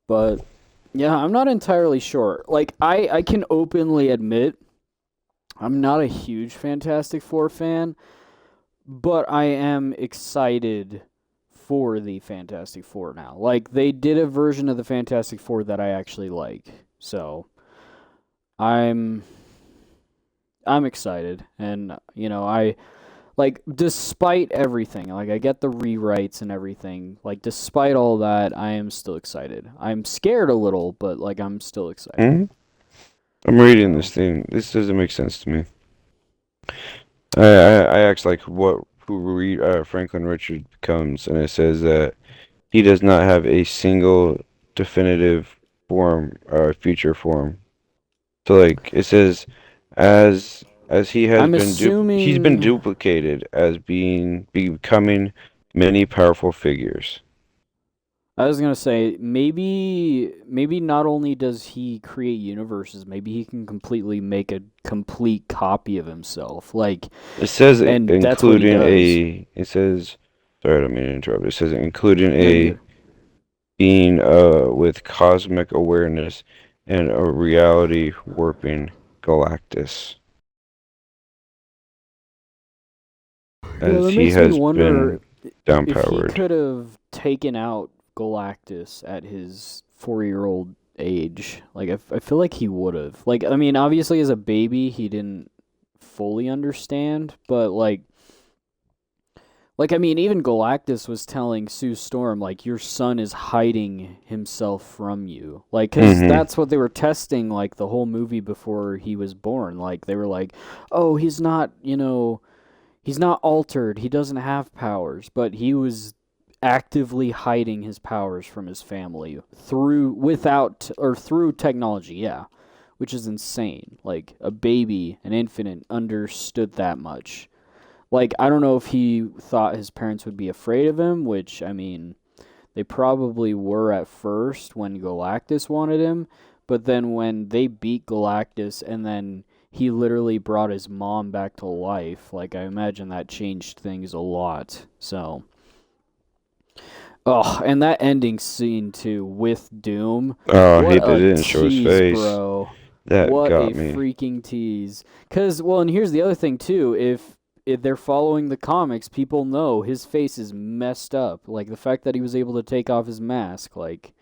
But yeah, I'm not entirely sure. Like I can openly admit I'm not a huge Fantastic Four fan, but I am excited for the Fantastic Four now. Like they did a version of the Fantastic Four that I actually like. So, I'm I'm excited and I like despite everything, like I get the rewrites and everything. Like despite all that, I am still excited. I'm scared a little, but like I'm still excited. Mm? I'm reading this So, thing. This doesn't make sense to me. I asked like what Franklin Richard becomes, and it says that he does not have a single definitive form, future form. So like it says, as he has I'm been he's been assuming duplicated as becoming many powerful figures. I was gonna say maybe not only does he create universes, maybe he can completely make a complete copy of himself. Like, It says and that's what he does. it says, sorry, I don't mean to interrupt. It says including No, you're a good. being with cosmic awareness and a reality warping Galactus, Yeah, as that he makes me has been wonder if he downpowered. could have taken out Galactus at his 4-year-old age. Like, I feel like he would have. Like, I mean, obviously as a baby, he didn't fully understand, but like, I mean, even Galactus was telling Sue Storm, like, your son is hiding himself from you. Like, because Mm-hmm. that's what they were testing, like, the whole movie before he was born. Like, they were like, oh, he's not altered. He doesn't have powers. But he was actively hiding his powers from his family through technology, yeah. Which is insane. Like, a baby, an infant, understood that much. Like, I don't know if he thought his parents would be afraid of him, which, I mean, they probably were at first when Galactus wanted him, but then when they beat Galactus and then he literally brought his mom back to life, like, I imagine that changed things a lot. So, oh, and that ending scene, too, with Doom. Oh, What they a didn't show his tease, face. bro. That What a got me. freaking tease. Because, well, and here's the other thing, too. If they're following the comics, people know his face is messed up. Like, the fact that he was able to take off his mask, like,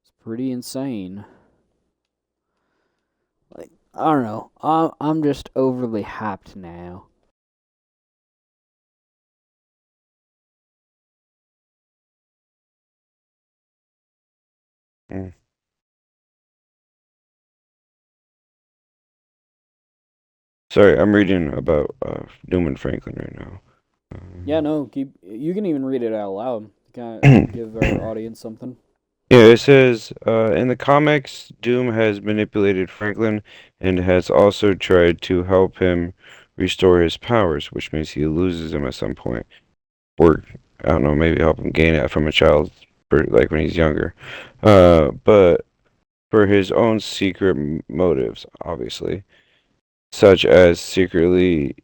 it's pretty insane. Like, I don't know. I'm just overly hyped now. Mm. Sorry, I'm reading about Newman Franklin right now. Yeah, no, you can even read it out loud. Kind of Um, give our audience something. Yeah, it says in the comics, Doom has manipulated Franklin and has also tried to help him restore his powers, which means he loses them at some point. Or, I don't know, maybe help him gain it from a child, for, like when he's younger. But for his own secret motives, obviously, such as secretly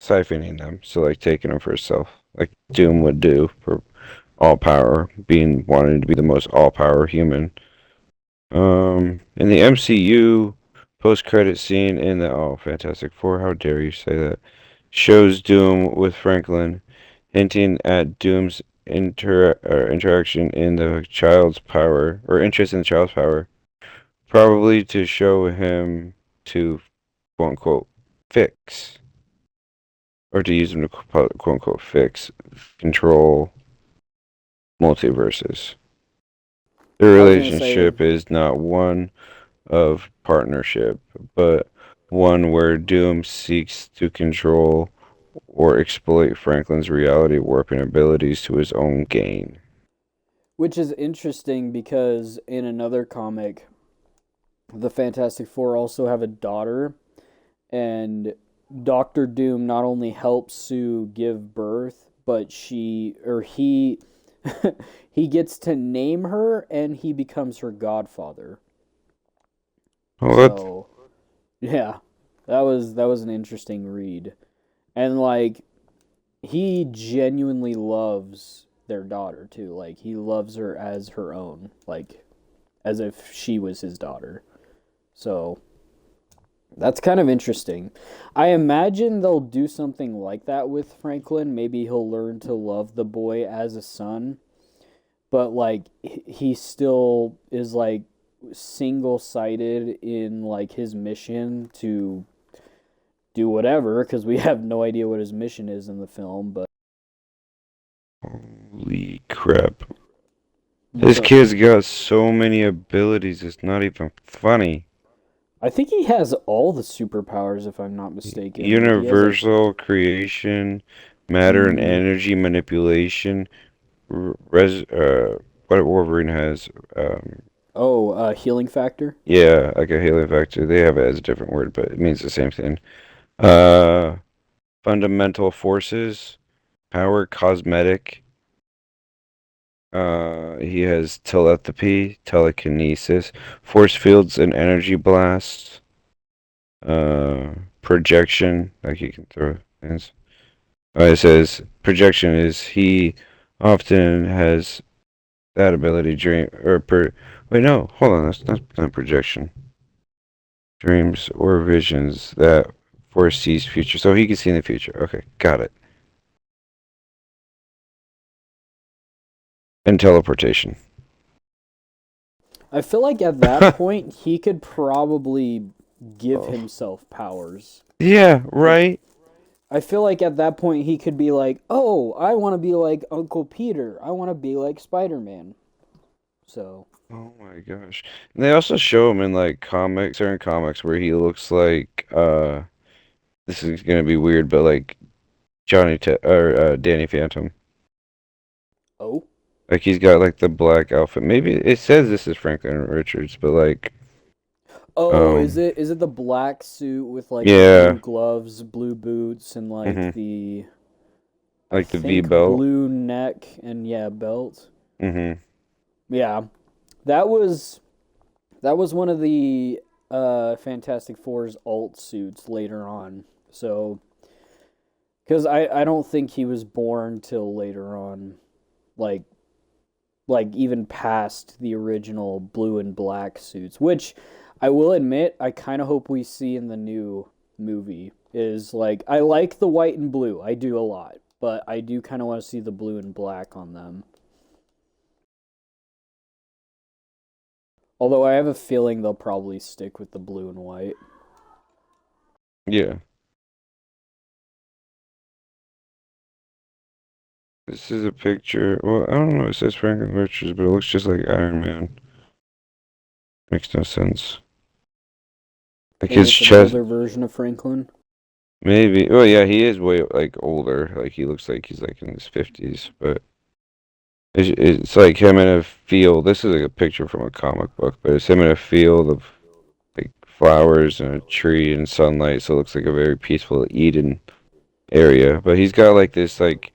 siphoning them, so like taking them for himself, like Doom would do for all power, being wanting to be the most all power human. In the MCU post credit scene in the Fantastic Four, how dare you say that? Shows Doom with Franklin, hinting at Doom's interaction in the child's power or interest in the child's power, probably to show him to quote unquote fix or to use him to quote unquote fix, control multiverses. The I was gonna say, relationship is not one of partnership, but one where Doom seeks to control or exploit Franklin's reality warping abilities to his own gain. which is interesting because in another comic, the Fantastic Four also have a daughter, and Doctor Doom not only helps Sue give birth, but he he gets to name her and he becomes her godfather. What? So, yeah, that was an interesting read. And like he genuinely loves their daughter too. Like he loves her as her own, like as if she was his daughter. So, that's kind of interesting. I imagine they'll do something like that with Franklin. Maybe he'll learn to love the boy as a son, but like he still is like single-sided in like his mission to do whatever because we have no idea what his mission is in the film, Holy crap. This but kid's got so many abilities, it's not even funny. I think he has all the superpowers if I'm not mistaken. Like he has like Universal creation, matter and mm, energy manipulation, res what Wolverine has, healing factor. yeah, like a halo factor. They have it as a different word, but it means the same thing. Uh, fundamental forces, power, cosmetic. He has telepathy, telekinesis, force fields and energy blasts. Projection, like he can throw things. It says projection is he often has that ability dream or wait no hold on that's not projection dreams or visions that foresees future so he can see in the future. Okay, got it. And teleportation. I feel like at that point he could probably give Oh. himself powers. Yeah, Like right. I feel like at that point he could be like, "Oh, I want to be like Uncle Peter. I want to be like Spider-Man." So, Oh my gosh. And they also show him in like comics, certain comics where he looks like this is gonna be weird, but like Danny Phantom. oh. Like he's got like the black outfit. Maybe it says this is Franklin Richards, but like Oh, is um it the black suit with like the yeah. blue gloves, blue boots and like Hmm. the I Like the V think belt. blue neck and yeah, belt. Hmm. Yeah. That was that was one of the Fantastic Four's alt suits later on. So, cuz I don't think he was born till later on. Like even past the original blue and black suits, which I will admit I kind of hope we see in the new movie. Is like I like the white and blue, I do a lot, but I do kind of want to see the blue and black on them. Although I have a feeling they'll probably stick with the blue and white. Yeah. This is a picture. Well, I don't know. It says Franklin Richards, but it looks just like Iron Man. Makes no sense. Like Maybe his it's an chest. older version of Franklin. Maybe. Oh yeah, he is way like older. Like he looks like he's like in his 50s, but it's like him in a field. This is like a picture from a comic book, but it's him in a field of like flowers and a tree and sunlight. So it looks like a very peaceful Eden area. But he's got like this like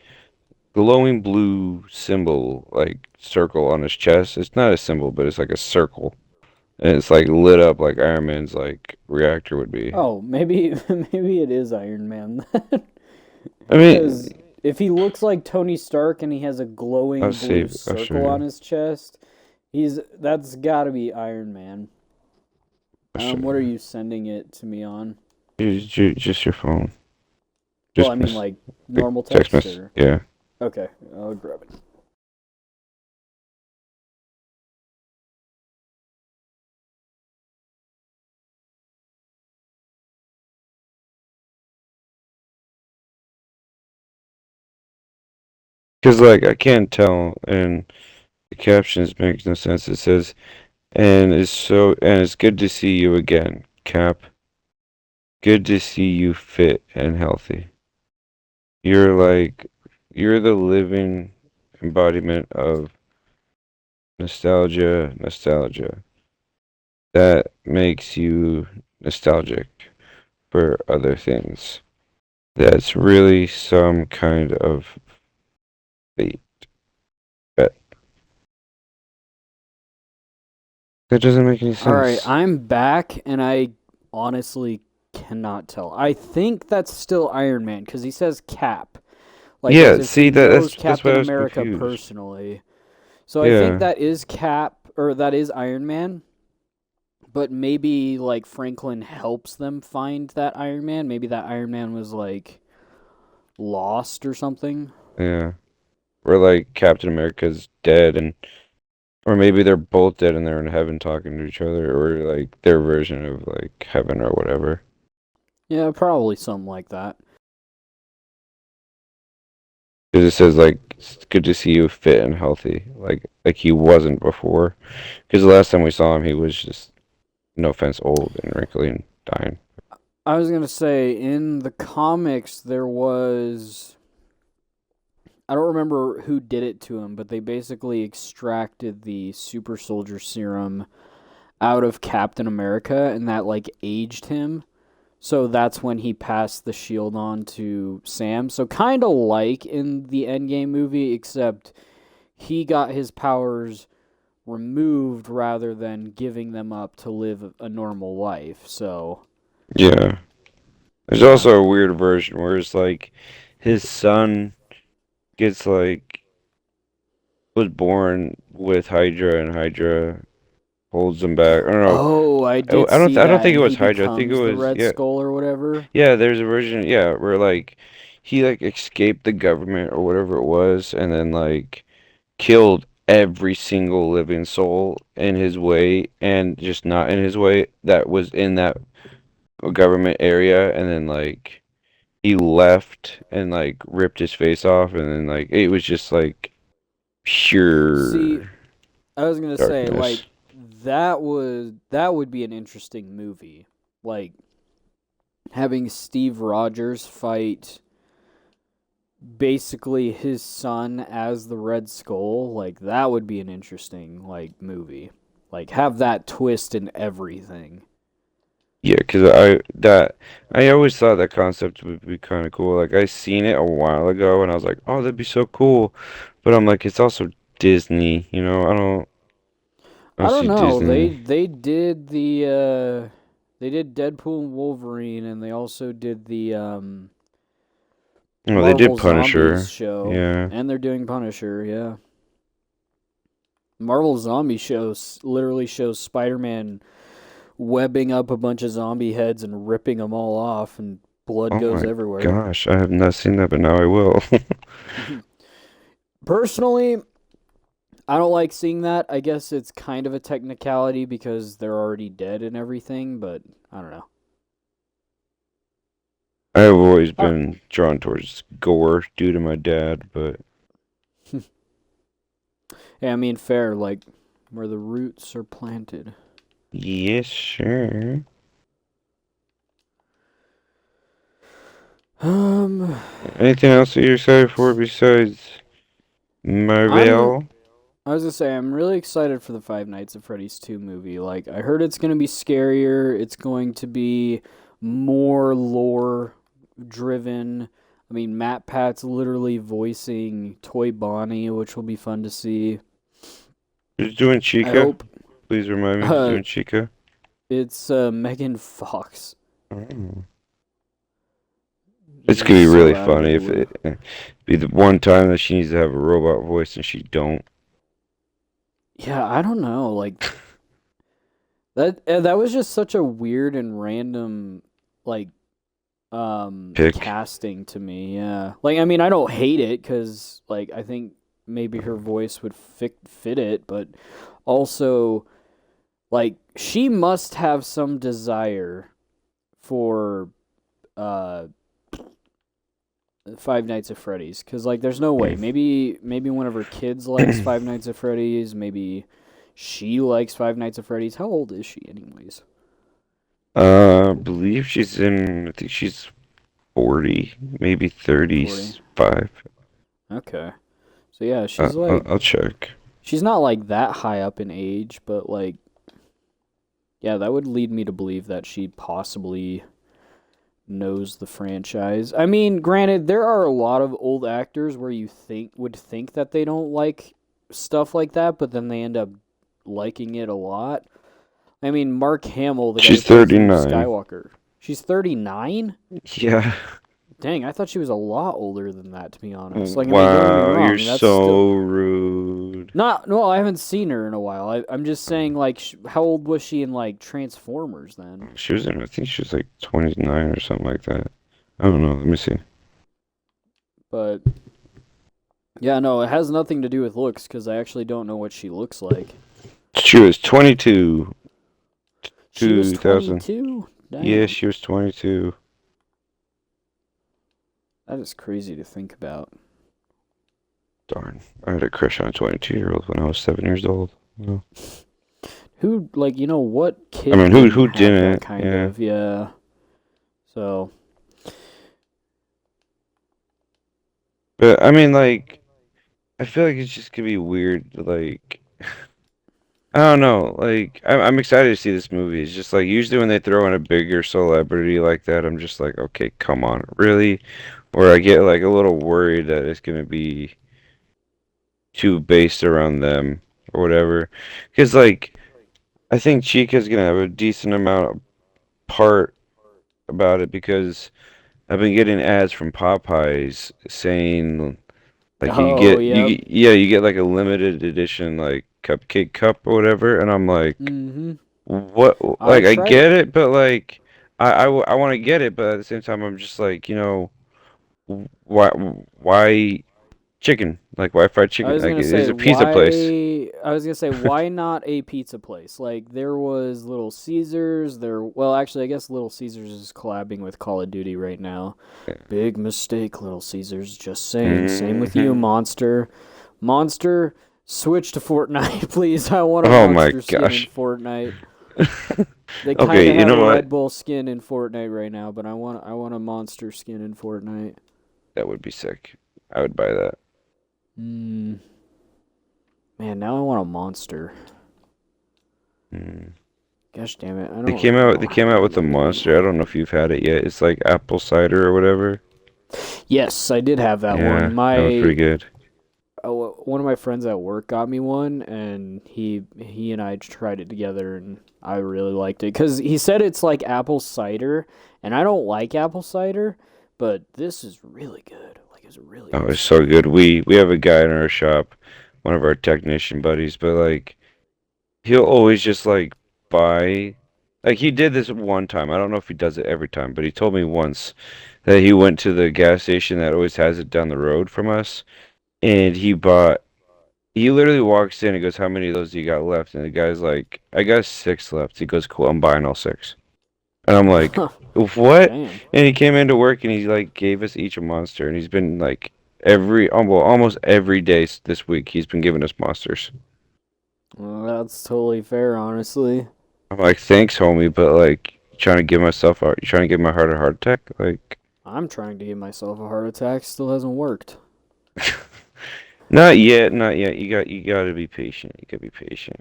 glowing blue symbol, like circle on his chest. It's not a symbol, but it's like a circle. And it's like lit up like Iron Man's like reactor would be. Oh, maybe maybe it is Iron Man. I mean, Because If he looks like Tony Stark and he has a I'll glowing blue save. I'll show circle on you. his chest, that's gotta be Iron Man. I'll show What are you. you sending it to me on? Just your phone. Well, I Just mean miss like like normal text text message. or Yeah. okay, I'll grab it. Because like I can't tell, and the captions make no sense. It says, and it's good to see you again, Cap. Good to see you fit and healthy. You're like, you're the living embodiment of nostalgia that makes you nostalgic for other things. That's really some kind of fate. But that doesn't make any All right, sense. I'm back, and I honestly cannot tell. I think that's still Iron Man because he says Cap, like as Yeah, if see he that knows that's why Captain I was America confused. personally. So I think Yeah, that is Cap, or that is Iron Man. But maybe like Franklin helps them find that Iron Man. Maybe that Iron Man was like lost or something. yeah. Or like Captain America's dead and or maybe they're both dead and they're in heaven talking to each other or like their version of like heaven or whatever. Yeah, probably something like that. Because it says like it's good to see you fit and healthy, like he wasn't before. Because the last time we saw him, he was just no offense, old and wrinkly and dying. I was gonna say in the comics there was, I don't remember who did it to him, but they basically extracted the super soldier serum out of Captain America and that like aged him. So that's when he passed the shield on to Sam. So kind of like in the Endgame movie, except he got his powers removed rather than giving them up to live a normal life. So, Yeah. There's yeah. also a weird version where it's like his son gets like was born with Hydra and Hydra holds him back. I don't know. Oh, I did see I don't that, think and it he was Hydra. I think it becomes the was Red yeah. Skull or whatever. Yeah, there's a version, yeah, where like he like escaped the government or whatever it was and then like killed every single living soul in his way and just not in his way that was in that government area and then like he left and like ripped his face off and then like it was just like See, pure I was gonna say like darkness. that would be an interesting movie, like having Steve Rogers fight basically his son as the Red Skull. Like that would be an interesting like movie. Like have that twist and everything. Yeah, because I always thought that concept would be kind of cool. Like I seen it a while ago, and I was like, oh, that'd be so cool. But I'm like, it's also Disney, you know. I I don't don't see know. They Disney. they did the they did Deadpool and Wolverine, and they also did the Oh, they did Marvel Zombies Punisher. show, Yeah. and they're doing Punisher. Yeah, Marvel Zombie shows literally shows Spider-Man webbing up a bunch of zombie heads and ripping them all off, and blood Oh goes my everywhere. gosh, I have not seen that, but now I will. Personally, I don't like seeing that. I guess it's kind of a technicality because they're already dead and everything, but I don't know. I have always All been drawn towards gore due to my dad, but right. Yeah, I mean, fair, like where the roots are planted. yes, sure. Um, Anything else that you're excited for besides I'm. Marvel? I was gonna say I'm really excited for the Five Nights at Freddy's 2 movie. Like I heard it's gonna be scarier. It's going to be more lore driven. I mean, Matt Pat's literally voicing Toy Bonnie, which will be fun to see. Who's doing I Chica? hope Please remind me who's uh, doing Chica. it's Megan Fox. Oh. It's just gonna be so really out of the funny if blue. it be the one time that she needs to have a robot voice and she don't Yeah, I don't know. Like that was just such a weird and random like pick. casting to me. Yeah. Like I mean, I don't hate it cuz like I think maybe her voice would fit it, but also like she must have some desire for uh Five Nights at Freddy's cuz like there's no way. Mm. Maybe one of her kids likes Five Nights at Freddy's, maybe she likes Five Nights at Freddy's. How old is she anyways? I believe she's in. I think she's 40, maybe 40. 35. Okay. So yeah, she's I'll check. she's not like that high up in age, but like yeah, that would lead me to believe that she possibly knows the franchise. I mean, granted, there are a lot of old actors where you think that they don't like stuff like that, but then they end up liking it a lot. I mean, Mark Hamill, the guy who She's plays Luke 39. Skywalker, she's 39. Yeah. Dang, I thought she was a lot older than that, to be honest. Like, I mean, don't get me Wow, you're wrong, that's still so rude. not. No, I haven't seen her in a while. I'm just saying, like, how old was she in like Transformers then? She was in. I think she was like 29 or something like that. I don't know. Let me see. But yeah, no, it has nothing to do with looks because I actually don't know what she looks like. She was 22. She was 2000. 22. Yeah, Dang, she was 22. that is crazy to think about. Darn. I had a crush on a 22-year-old when I was 7 years old. Well, Who like what I kid mean, didn't who have that didn't? kind Yeah. of yeah. So But I mean, like, I feel like it's just gonna be weird. Like, I don't know. Like, I'm excited to see this movie. It's just like usually when they throw in a bigger celebrity like that, I'm just like, okay, come on, really? Or I get like a little worried that it's gonna be too based around them or whatever. Because like, I think Chica's gonna have a decent amount of part about it because I've been getting ads from Popeyes saying like oh yep. you get like a limited edition like cupcake cup or whatever, and I'm like, Mhm. what? I Like I tried. get it, but like I want to get it, but at the same time I'm just like, why why chicken? Like why fried I chicken? was Like gonna it is say a pizza place. why. I was gonna say why not a pizza place? Like there was Little Caesars. Well, actually, I guess Little Caesars is collabing with Call of Duty right now. Big mistake, Little Caesars. Just saying. Same with you, Hmm. Monster. Monster, switch to Fortnite, please. I want a Oh my Monster skin in gosh. Fortnite. They kind Okay, of you have a know what? Red Bull skin in Fortnite right now, but I want a Monster skin in Fortnite. That would be sick. I would buy that. Hmm. Man, now I want a Monster. Mm. Gosh damn it! I They don't came have out any with a money. monster. I don't know if you've had it yet. It's like apple cider or whatever. Yes, I did have that one. Yeah, that one's pretty good. One of my friends at work got me one, and he and I tried it together, and I really liked it because he said it's like apple cider, and I don't like apple cider, but this is really good. Like it's really Oh, good it's so stuff. good. We have a guy in our shop, one of our technician buddies, but like he'll always just like buy like he did this one time. I don't know if he does it every time, but he told me once that he went to the gas station that always has it down the road from us and he literally walks in and goes, "How many of those do you got left?" And the guy's like, "I got six left." He goes, "Cool, I'm buying all six." And I'm like, "What?" Damn. And he came into work and he like gave us each a monster and he's been like well, almost every day this week he's been giving us monsters. Well, that's totally fair, honestly. I'm like, "Thanks, homie," but like you trying to give my heart a heart attack? Like I'm trying to give myself a heart attack. Still hasn't worked. not yet, not yet. You got to be patient. You got to be patient.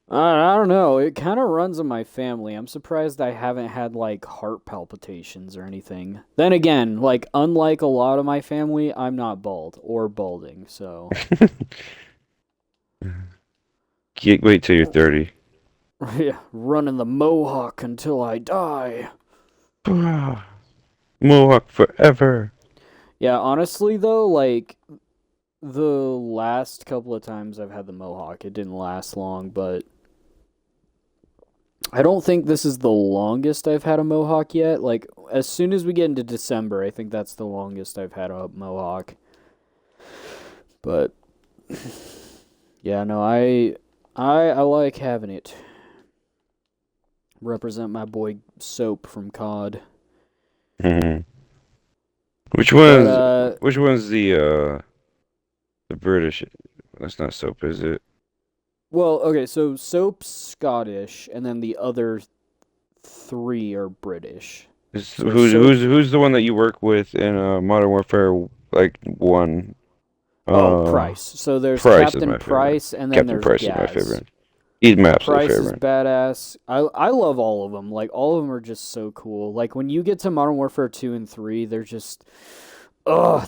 I don't know. It kind of runs in my family. I'm surprised I haven't had like heart palpitations or anything. Then again, like unlike a lot of my family, I'm not bald or balding. So, Wait till you're 30. yeah, running the mohawk until I die. Mohawk forever. Yeah, honestly though, like the last couple of times I've had the mohawk, it didn't last long, but I don't think this is the longest I've had a mohawk yet. Like as soon as we get into December, I think that's the longest I've had a mohawk. But yeah, no, I like having it. Represent my boy Soap from COD. Hmm. But Which one's the British? That's not soap, is it? well, okay, so Soap's Scottish, and then the other three are British. So Soap, Who's the one that you work with in Modern Warfare like one? oh, Uh, Price. So there's Price is Captain my favorite. Price, and then Captain there's Price is my Gaz. favorite. He's my absolute Price is favorite. badass. I love all of them. Like all of them are just so cool. Like when you get to Modern Warfare 2 and 3, they're just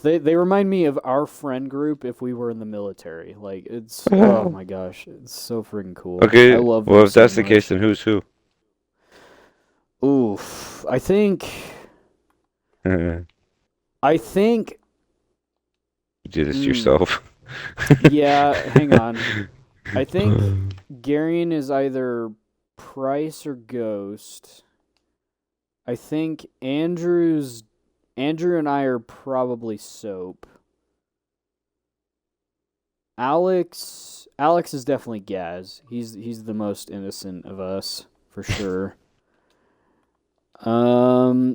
they remind me of our friend group if we were in the military. Like it's oh my gosh, it's so freaking cool. I Okay, love well them if so that's the case, much. then who's who? Oof. You I think did this mm, yourself. yeah, hang on. I think Garion is either Price or Ghost. I think Andrew and I are probably Soap. Alex is definitely Gaz. He's the most innocent of us for sure.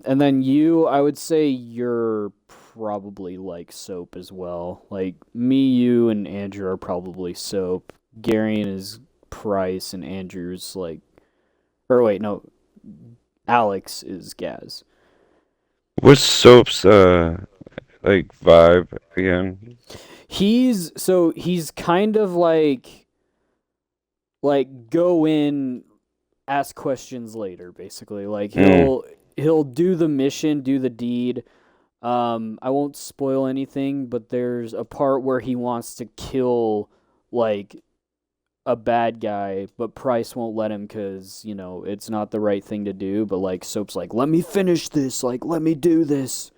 And then you, I would say you're probably like Soap as well. Like me, you, and Andrew are probably Soap. Garion is Price, and Andrew's like, or wait, no, Alex is Gaz. What's Soap's like vibe again? He's kind of like go in, ask questions later, basically. Like Mm. he'll do the mission, do the deed. I won't spoil anything, but there's a part where he wants to kill like a bad guy, but Price won't let him because it's not the right thing to do. But like Soap's like, let me finish this, like let me do this,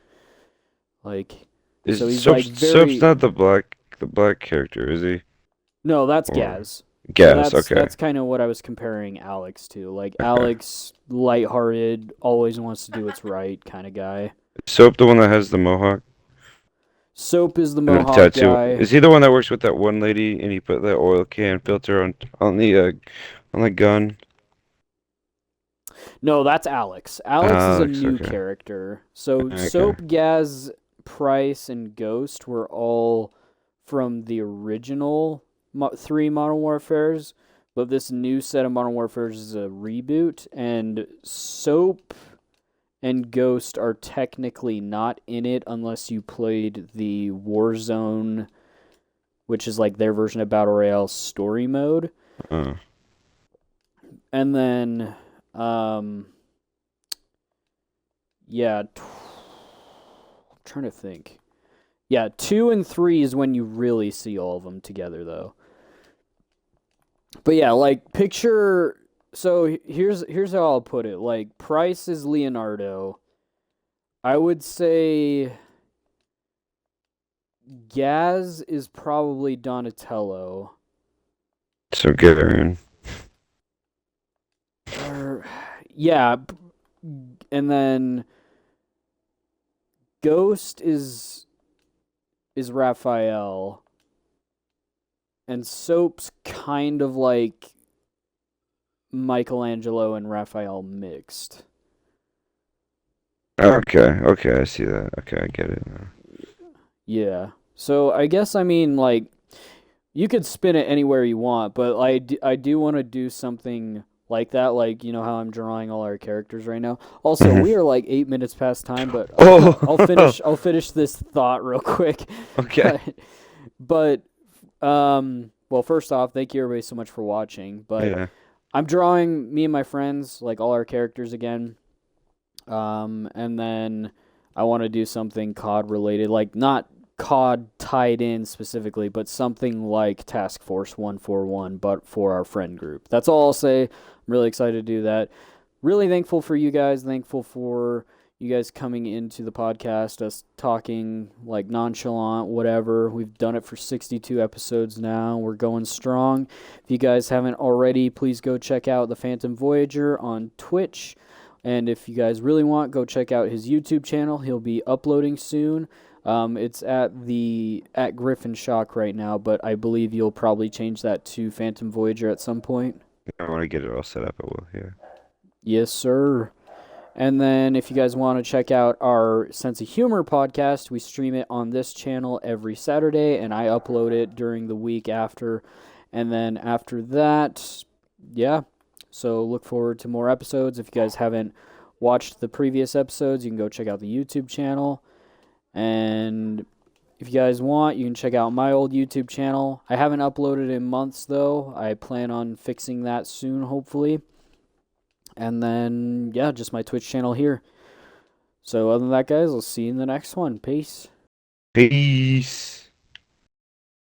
like so Is he's like Soap's very not the black character, is he? no, that's Or Gaz. So Gas, that's okay. that's kind of what I was comparing Alex to. Like Alex, lighthearted, always wants to do what's right kind of guy. Soap the one that has the mohawk Soap is the and the Mohawk tattoo. guy. Is he the one that works with that one lady and he put that oil can filter on the gun? No, that's Alex. Alex is a Alex, new okay. character. So Okay. Soap, Gaz, Price, and Ghost were all from the original three Modern Warfares, but this new set of Modern Warfares is a reboot, and Soap and Ghost are technically not in it unless you played the Warzone, which is like their version of Battle Royale story mode. Uh, And then, um, yeah, I'm trying to think. Yeah, 2 and 3 is when you really see all of them together, though. But yeah, like picture. So here's how I'll put it. Like Price is Leonardo. I would say Gaz is probably Donatello. so Garen. Or yeah, and then Ghost is Raphael, and Soap's kind of like Michelangelo and Raphael mixed. Okay, okay, I see that. Okay, I get it now. Yeah. So I guess I mean like you could spin it anywhere you want, but I do want to do something like that, like you know how I'm drawing all our characters right now. Also, Mhm. we are like 8 minutes past time, but I'll Oh, finish I'll finish this thought real quick. okay. But well, first off, thank you everybody so much for watching. But Yeah. I'm drawing me and my friends like all our characters again. And then I want to do something COD related, like not COD tied in specifically, but something like Task Force 141, but for our friend group. That's all I'll say. I'm really excited to do that. Really thankful for you guys. Thankful for you guys coming into the podcast, us talking like nonchalant, whatever. We've done it for 62 episodes now. We're going strong. If you guys haven't already, please go check out the Phantom Voyager on Twitch. And if you guys really want, go check out his YouTube channel. He'll be uploading soon. It's at Griffin Shock right now, but I believe you'll probably change that to Phantom Voyager at some point. I want to get it all set up. I will. Yeah. Yes, sir. And then if you guys want to check out our Sense of Humor podcast, we stream it on this channel every Saturday, and I upload it during the week after. And then after that, yeah. So look forward to more episodes. If you guys haven't watched the previous episodes, you can go check out the YouTube channel. And if you guys want, you can check out my old YouTube channel. I haven't uploaded in months, though. I plan on fixing that soon, hopefully. And then, yeah, just my Twitch channel here. So other than that, guys, I'll see you in the next one. Peace. Peace.